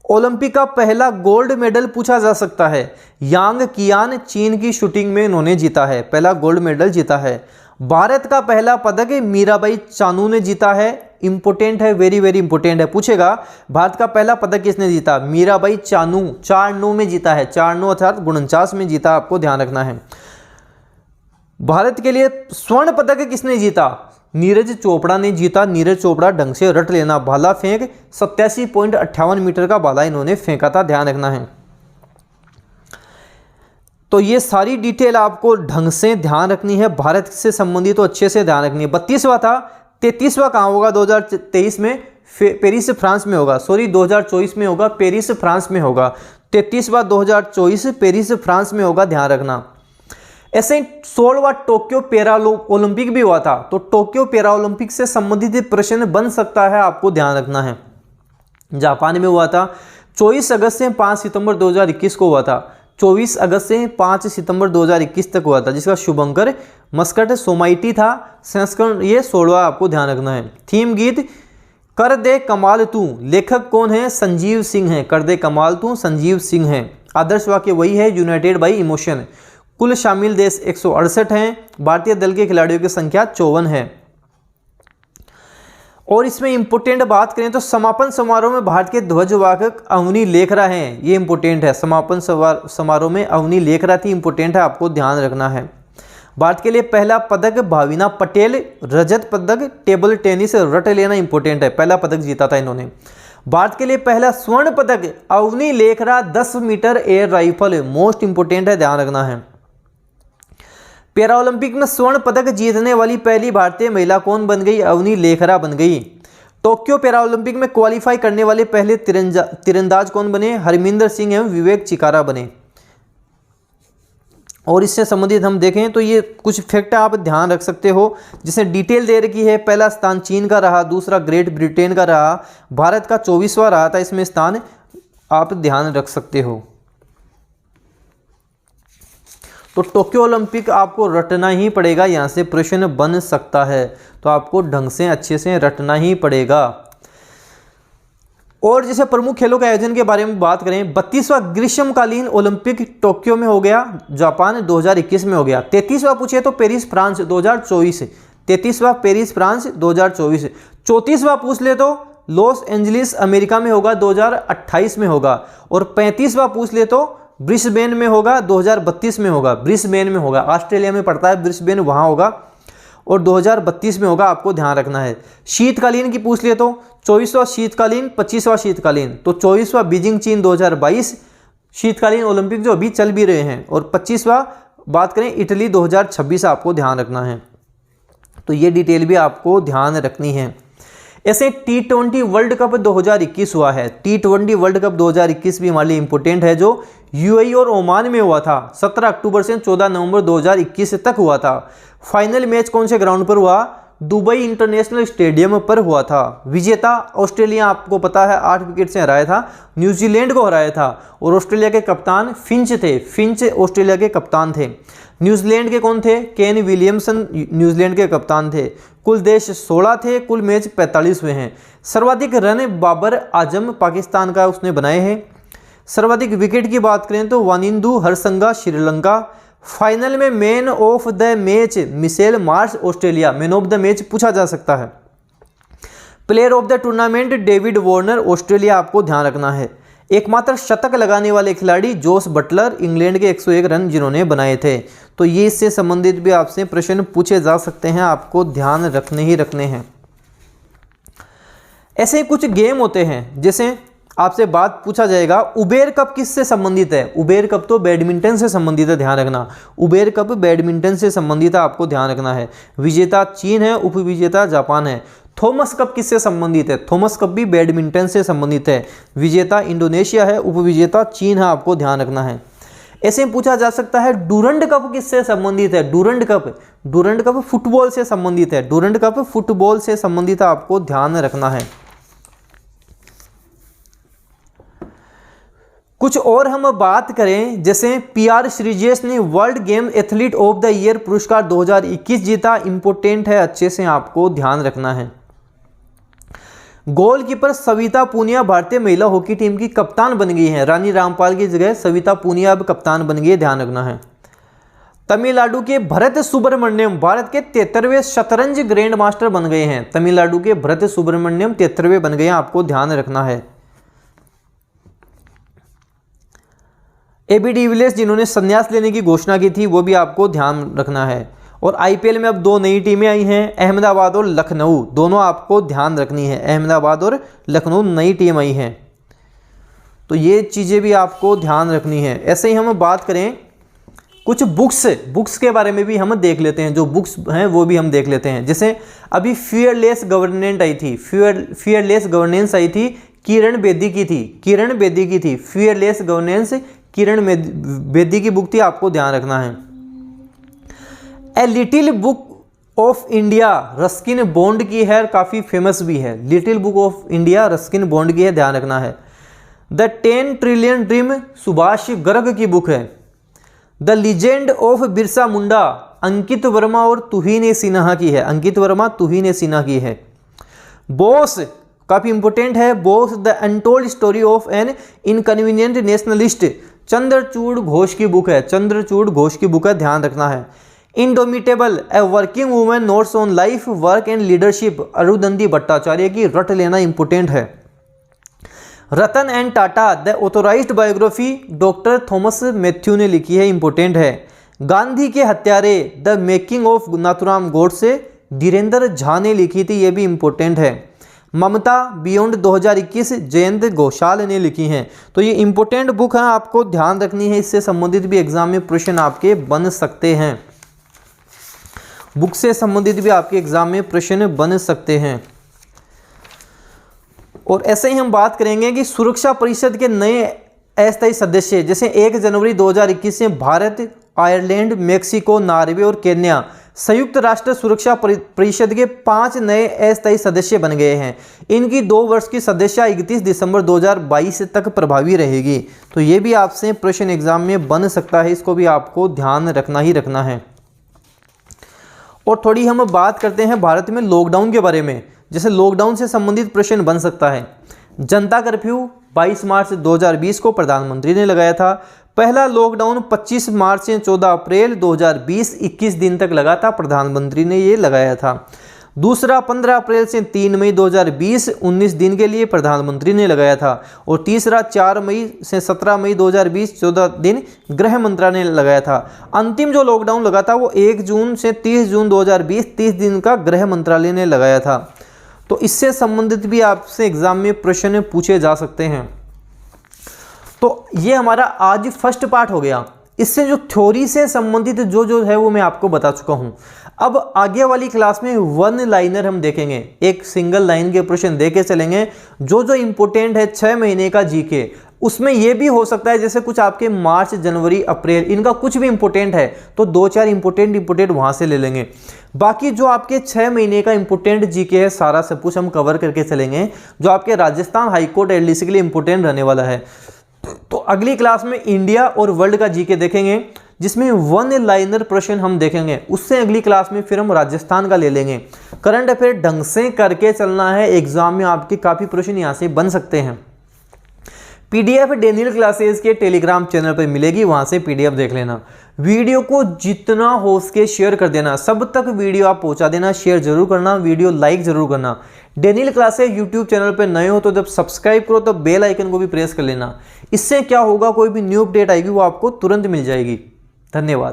ओलंपिक का पहला गोल्ड मेडल पूछा जा सकता है। यांग कियान चीन की शूटिंग में इन्होंने जीता है, पहला गोल्ड मेडल जीता है। भारत का पहला पदक मीराबाई चानू ने जीता है। इंपोर्टेंट है, वेरी वेरी इंपोर्टेंट है, पूछेगा भारत का पहला पदक किसने जीता? मीराबाई चानू 4-9 में जीता है, 4-9 अर्थात 49 में जीता, आपको ध्यान रखना है। भारत के लिए स्वर्ण पदक किसने जीता? नीरज चोपड़ा ने जीता। नीरज चोपड़ा, ढंग से रट लेना, भाला फेंक 87.58 मीटर का भाला इन्होंने फेंका था, ध्यान रखना है। तो ये सारी डिटेल आपको ढंग से ध्यान रखनी है, भारत से संबंधित तो अच्छे से ध्यान रखनी है। 32वां था, 33वां कहाँ होगा? 2023 में पेरिस फ्रांस में होगा, सॉरी 2024 में होगा, पेरिस फ्रांस में होगा। 33वां 2024 पेरिस फ्रांस में होगा, ध्यान रखना। ऐसे ही 16वां टोक्यो पैरा ओलंपिक भी हुआ था, तो टोक्यो पैरा ओलंपिक से संबंधित प्रश्न बन सकता है, आपको ध्यान रखना है। जापान में हुआ था, 24 अगस्त से 5 सितंबर 2021 को हुआ था। 24 अगस्त से 5 सितंबर 2021 तक हुआ था, जिसका शुभंकर मस्कट सोमाइटी था। संस्करण ये 16वां, आपको ध्यान रखना है। थीम गीत कर दे कमाल तू, लेखक कौन है? संजीव सिंह है। कर दे कमाल तू संजीव सिंह है। आदर्श वाक्य वही है, यूनाइटेड बाय इमोशन। कुल शामिल देश 168 हैं। भारतीय दल के खिलाड़ियों की संख्या 54 है। और इसमें इंपोर्टेंट बात करें तो समापन समारोह में भारत के ध्वजवाहक अवनी लेखरा हैं, ये इंपोर्टेंट है। समापन समारोह में अवनी लेखरा थी, इंपोर्टेंट है, आपको ध्यान रखना है। भारत के लिए पहला पदक भाविना पटेल, रजत पदक टेबल टेनिस रट लेना इंपोर्टेंट है, पहला पदक जीता था इन्होंने। भारत के लिए पहला स्वर्ण पदक Avani Lekhara 10 metre air rifle, most important है, ध्यान रखना है। पैरा ओलंपिक में स्वर्ण पदक जीतने वाली पहली भारतीय महिला कौन बन गई? अवनी लेखरा बन गई। टोक्यो पैरा ओलंपिक में क्वालिफाई करने वाले पहले तीरंदाज कौन बने? हरमिंदर सिंह एवं विवेक चिकारा बने। और इससे संबंधित हम देखें तो ये कुछ फैक्ट आप ध्यान रख सकते हो, जिसमें डिटेल दे रखी है। पहला स्थान चीन का रहा, दूसरा ग्रेट ब्रिटेन का रहा, भारत का 24वां रहा था इसमें स्थान, आप ध्यान रख सकते हो। तो टोक्यो ओलंपिक आपको रटना ही पड़ेगा, यहाँ से प्रश्न बन सकता है, तो आपको ढंग से अच्छे से रटना ही पड़ेगा। और जैसे प्रमुख खेलों के आयोजन के बारे में बात करें, 32वां ग्रीष्मकालीन ओलंपिक टोक्यो में हो गया, जापान 2021 में हो गया। 33वां पूछे तो पेरिस फ्रांस 2024, 33वां पेरिस फ्रांस 2024। 34वां पूछ ले तो लॉस एंजलिस अमेरिका में होगा, 2028 में होगा। और 35वां पूछ ले तो ब्रिस्बेन में होगा, 2032 में होगा। ब्रिस्बेन में होगा, ऑस्ट्रेलिया में पड़ता है ब्रिस्बेन, वहाँ होगा, और 2032 में होगा, आपको ध्यान रखना है। शीतकालीन की पूछ लिए तो 24वां शीतकालीन, 25वां शीतकालीन, तो 24वां बीजिंग चीन 2022 शीतकालीन ओलंपिक जो अभी चल भी रहे हैं, और 25वां बात करें इटली 2026, आपको ध्यान रखना है। तो ये डिटेल भी आपको ध्यान रखनी है। ऐसे T20 वर्ल्ड कप 2021 हुआ है, T20 वर्ल्ड कप 2021 भी हमारे लिए इंपोर्टेंट है, जो यूएई और ओमान में हुआ था। 17 अक्टूबर से 14 नवंबर 2021 तक हुआ था। फाइनल मैच कौन से ग्राउंड पर हुआ? दुबई इंटरनेशनल स्टेडियम पर हुआ था। विजेता ऑस्ट्रेलिया आपको पता है 8 विकेट से हराया था, न्यूजीलैंड को हराया था। और ऑस्ट्रेलिया के कप्तान फिंच थे, फिंच ऑस्ट्रेलिया के कप्तान थे। न्यूजीलैंड के कौन थे? केन विलियमसन न्यूजीलैंड के कप्तान थे। कुल देश 16 थे, कुल मैच 45 हुए हैं। सर्वाधिक रन बाबर आजम पाकिस्तान का उसने बनाए हैं। सर्वाधिक विकेट की बात करें तो वानिंदु हरसंगा श्रीलंका। फाइनल में man of the match Mitchell Marsh Australia, man of the match पूछा जा सकता है। Player of the tournament David Warner Australia, आपको ध्यान रखना है। एकमात्र शतक लगाने वाले खिलाड़ी जोस बटलर, इंग्लैंड के 101 रन जिन्होंने बनाए थे। तो ये इससे संबंधित भी आपसे प्रश्न पूछे जा सकते हैं, आपको ध्यान रखने ही रखने हैं। ऐसे कुछ गेम होते हैं, जैसे आपसे बात पूछा जाएगा उबेर कप किससे संबंधित है? उबेर कप तो बैडमिंटन से संबंधित है, ध्यान रखना। उबेर कप बैडमिंटन से संबंधित है, आपको ध्यान रखना है। विजेता चीन है, उपविजेता जापान है। थॉमस कप किससे संबंधित है? थॉमस कप भी बैडमिंटन से संबंधित है। विजेता इंडोनेशिया है, उपविजेता चीन है, आपको ध्यान रखना है। ऐसे पूछा जा सकता है डूरंड कप किससे संबंधित है? डूरंड कप फुटबॉल से संबंधित है। डूरंड कप फुटबॉल से संबंधित है, आपको ध्यान रखना है। कुछ और हम बात करें, जैसे पीआर श्रीजेश ने world game athlete of the year पुरस्कार 2021 जीता। इंपोर्टेंट है, अच्छे से आपको ध्यान रखना है। गोलकीपर सविता पूनिया भारतीय महिला हॉकी टीम की कप्तान बन गई हैं। रानी रामपाल की जगह सविता पूनिया अब कप्तान बन गई है, ध्यान रखना है। तमिलनाडु के भरत सुब्रमण्यम भारत के 73वें शतरंज ग्रैंड मास्टर बन गए हैं। तमिलनाडु के भरत सुब्रमण्यम 73वें बन गए हैं, आपको ध्यान रखना है। एबी डिविलियर्स जिन्होंने संन्यास लेने की घोषणा की थी, वो भी आपको ध्यान रखना है। और आईपीएल में अब 2 नई टीमें आई हैं, अहमदाबाद और लखनऊ, दोनों आपको ध्यान रखनी है। अहमदाबाद और लखनऊ नई टीम आई हैं, तो ये चीज़ें भी आपको ध्यान रखनी है। ऐसे ही हम बात करें कुछ बुक्स के बारे में भी हम देख लेते हैं। जो बुक्स हैं वो भी हम देख लेते हैं। जैसे अभी फियरलेस गवर्नेंस आई थी, फियरलेस गवर्नेंस आई थी, किरण बेदी की थी। फियरलेस गवर्नेंस किरण बेदी की बुक थी, आपको ध्यान रखना है। A little book of India Ruskin bond की है, काफ़ी फेमस भी है। Little book of India Ruskin bond की है, ध्यान रखना है। The 10 trillion dream Subhash Garg की बुक है। The legend of Birsa Munda अंकित वर्मा और तुहीन सिन्हा की है। अंकित वर्मा तुहीन सिन्हा की है। बोस काफ़ी इंपोर्टेंट है। Bose the untold story of an inconvenient nationalist Chandrachur Ghosh की बुक है। चंद्रचूड़ घोष की बुक है, ध्यान रखना है। Indomitable a working women notes on life work and leadership Arundhati Bhattacharya की रट लेना इंपोर्टेंट है। Ratan and Tata the authorised biography doctor Thomas Mathew ने लिखी है, इंपोर्टेंट है। गांधी के हत्यारे the making of Nathuram Godse Dhirendra Jha ने लिखी थी, ये भी इंपोर्टेंट है। ममता बियॉन्ड 2021 जयंत घोषाल ने लिखी हैं। तो ये इंपोर्टेंट बुक है, आपको ध्यान रखनी है। इससे संबंधित भी एग्जाम में प्रश्न आपके बन सकते हैं। बुक से संबंधित भी आपके एग्जाम में प्रश्न बन सकते हैं। और ऐसे ही हम बात करेंगे कि सुरक्षा परिषद के नए अस्थायी सदस्य, जैसे 1 जनवरी 2021 से भारत, आयरलैंड, मेक्सिको, नॉर्वे और केन्या संयुक्त राष्ट्र सुरक्षा परिषद के 5 नए अस्थायी सदस्य बन गए हैं। इनकी 2 वर्ष की सदस्यता 31 दिसंबर 2022 तक प्रभावी रहेगी। तो ये भी आपसे प्रश्न एग्जाम में बन सकता है, इसको भी आपको ध्यान रखना ही रखना है। और थोड़ी हम बात करते हैं भारत में लॉकडाउन के बारे में। जैसे लॉकडाउन से संबंधित प्रश्न बन सकता है। जनता कर्फ्यू 22 मार्च 2020 को प्रधानमंत्री ने लगाया था। पहला लॉकडाउन 25 मार्च से 14 अप्रैल 2020 21 दिन तक लगा था, प्रधानमंत्री ने ये लगाया था। दूसरा 15 अप्रैल से 3 मई 2020 19 दिन के लिए प्रधानमंत्री ने लगाया था। और तीसरा 4 मई से 17 मई 2020 14 दिन गृह मंत्रालय ने लगाया था। अंतिम जो लॉकडाउन लगा था वो 1 जून से 30 जून 2020 30 दिन का गृह मंत्रालय ने लगाया था। तो इससे संबंधित भी आपसे एग्जाम में प्रश्न पूछे जा सकते हैं। तो ये हमारा आज फर्स्ट पार्ट हो गया। इससे जो थ्योरी से संबंधित जो है वो मैं आपको बता चुका हूं। अब आगे वाली क्लास में 1 लाइनर हम देखेंगे, एक सिंगल लाइन के प्रश्न देके चलेंगे। जो इंपोर्टेंट है 6 महीने का जीके उसमें ये भी हो सकता है जैसे कुछ आपके मार्च जनवरी अप्रैल इनका कुछ भी इंपॉर्टेंट है तो 2-4 इंपॉर्टेंट वहां से ले लेंगे। बाकी जो आपके 6 महीने का इंपॉर्टेंट जीके है सारा सब कुछ हम कवर करके चलेंगे, जो आपके राजस्थान हाईकोर्ट एलडीसी के लिए इंपॉर्टेंट रहने वाला है। तो अगली क्लास में इंडिया और वर्ल्ड का जीके देखेंगे, जिसमें 1 लाइनर प्रश्न हम देखेंगे। उससे अगली क्लास में फिर हम राजस्थान का ले लेंगे। करंट अफेयर ढंग से करके चलना है, एग्जाम में आपके काफी प्रश्न यहां से बन सकते हैं। पीडीएफ डेनियल क्लासेस के टेलीग्राम चैनल पर मिलेगी, वहां से पीडीएफ देख लेना। वीडियो को जितना हो सके शेयर कर देना, सब तक वीडियो आप पहुंचा देना, शेयर जरूर करना, वीडियो लाइक जरूर करना। डेनियल क्लासेस यूट्यूब चैनल पर नए हो तो जब सब्सक्राइब करो तो बेल आइकन को भी प्रेस कर लेना। इससे क्या होगा, कोई भी न्यू अपडेट आएगी वो आपको तुरंत मिल जाएगी। धन्यवाद।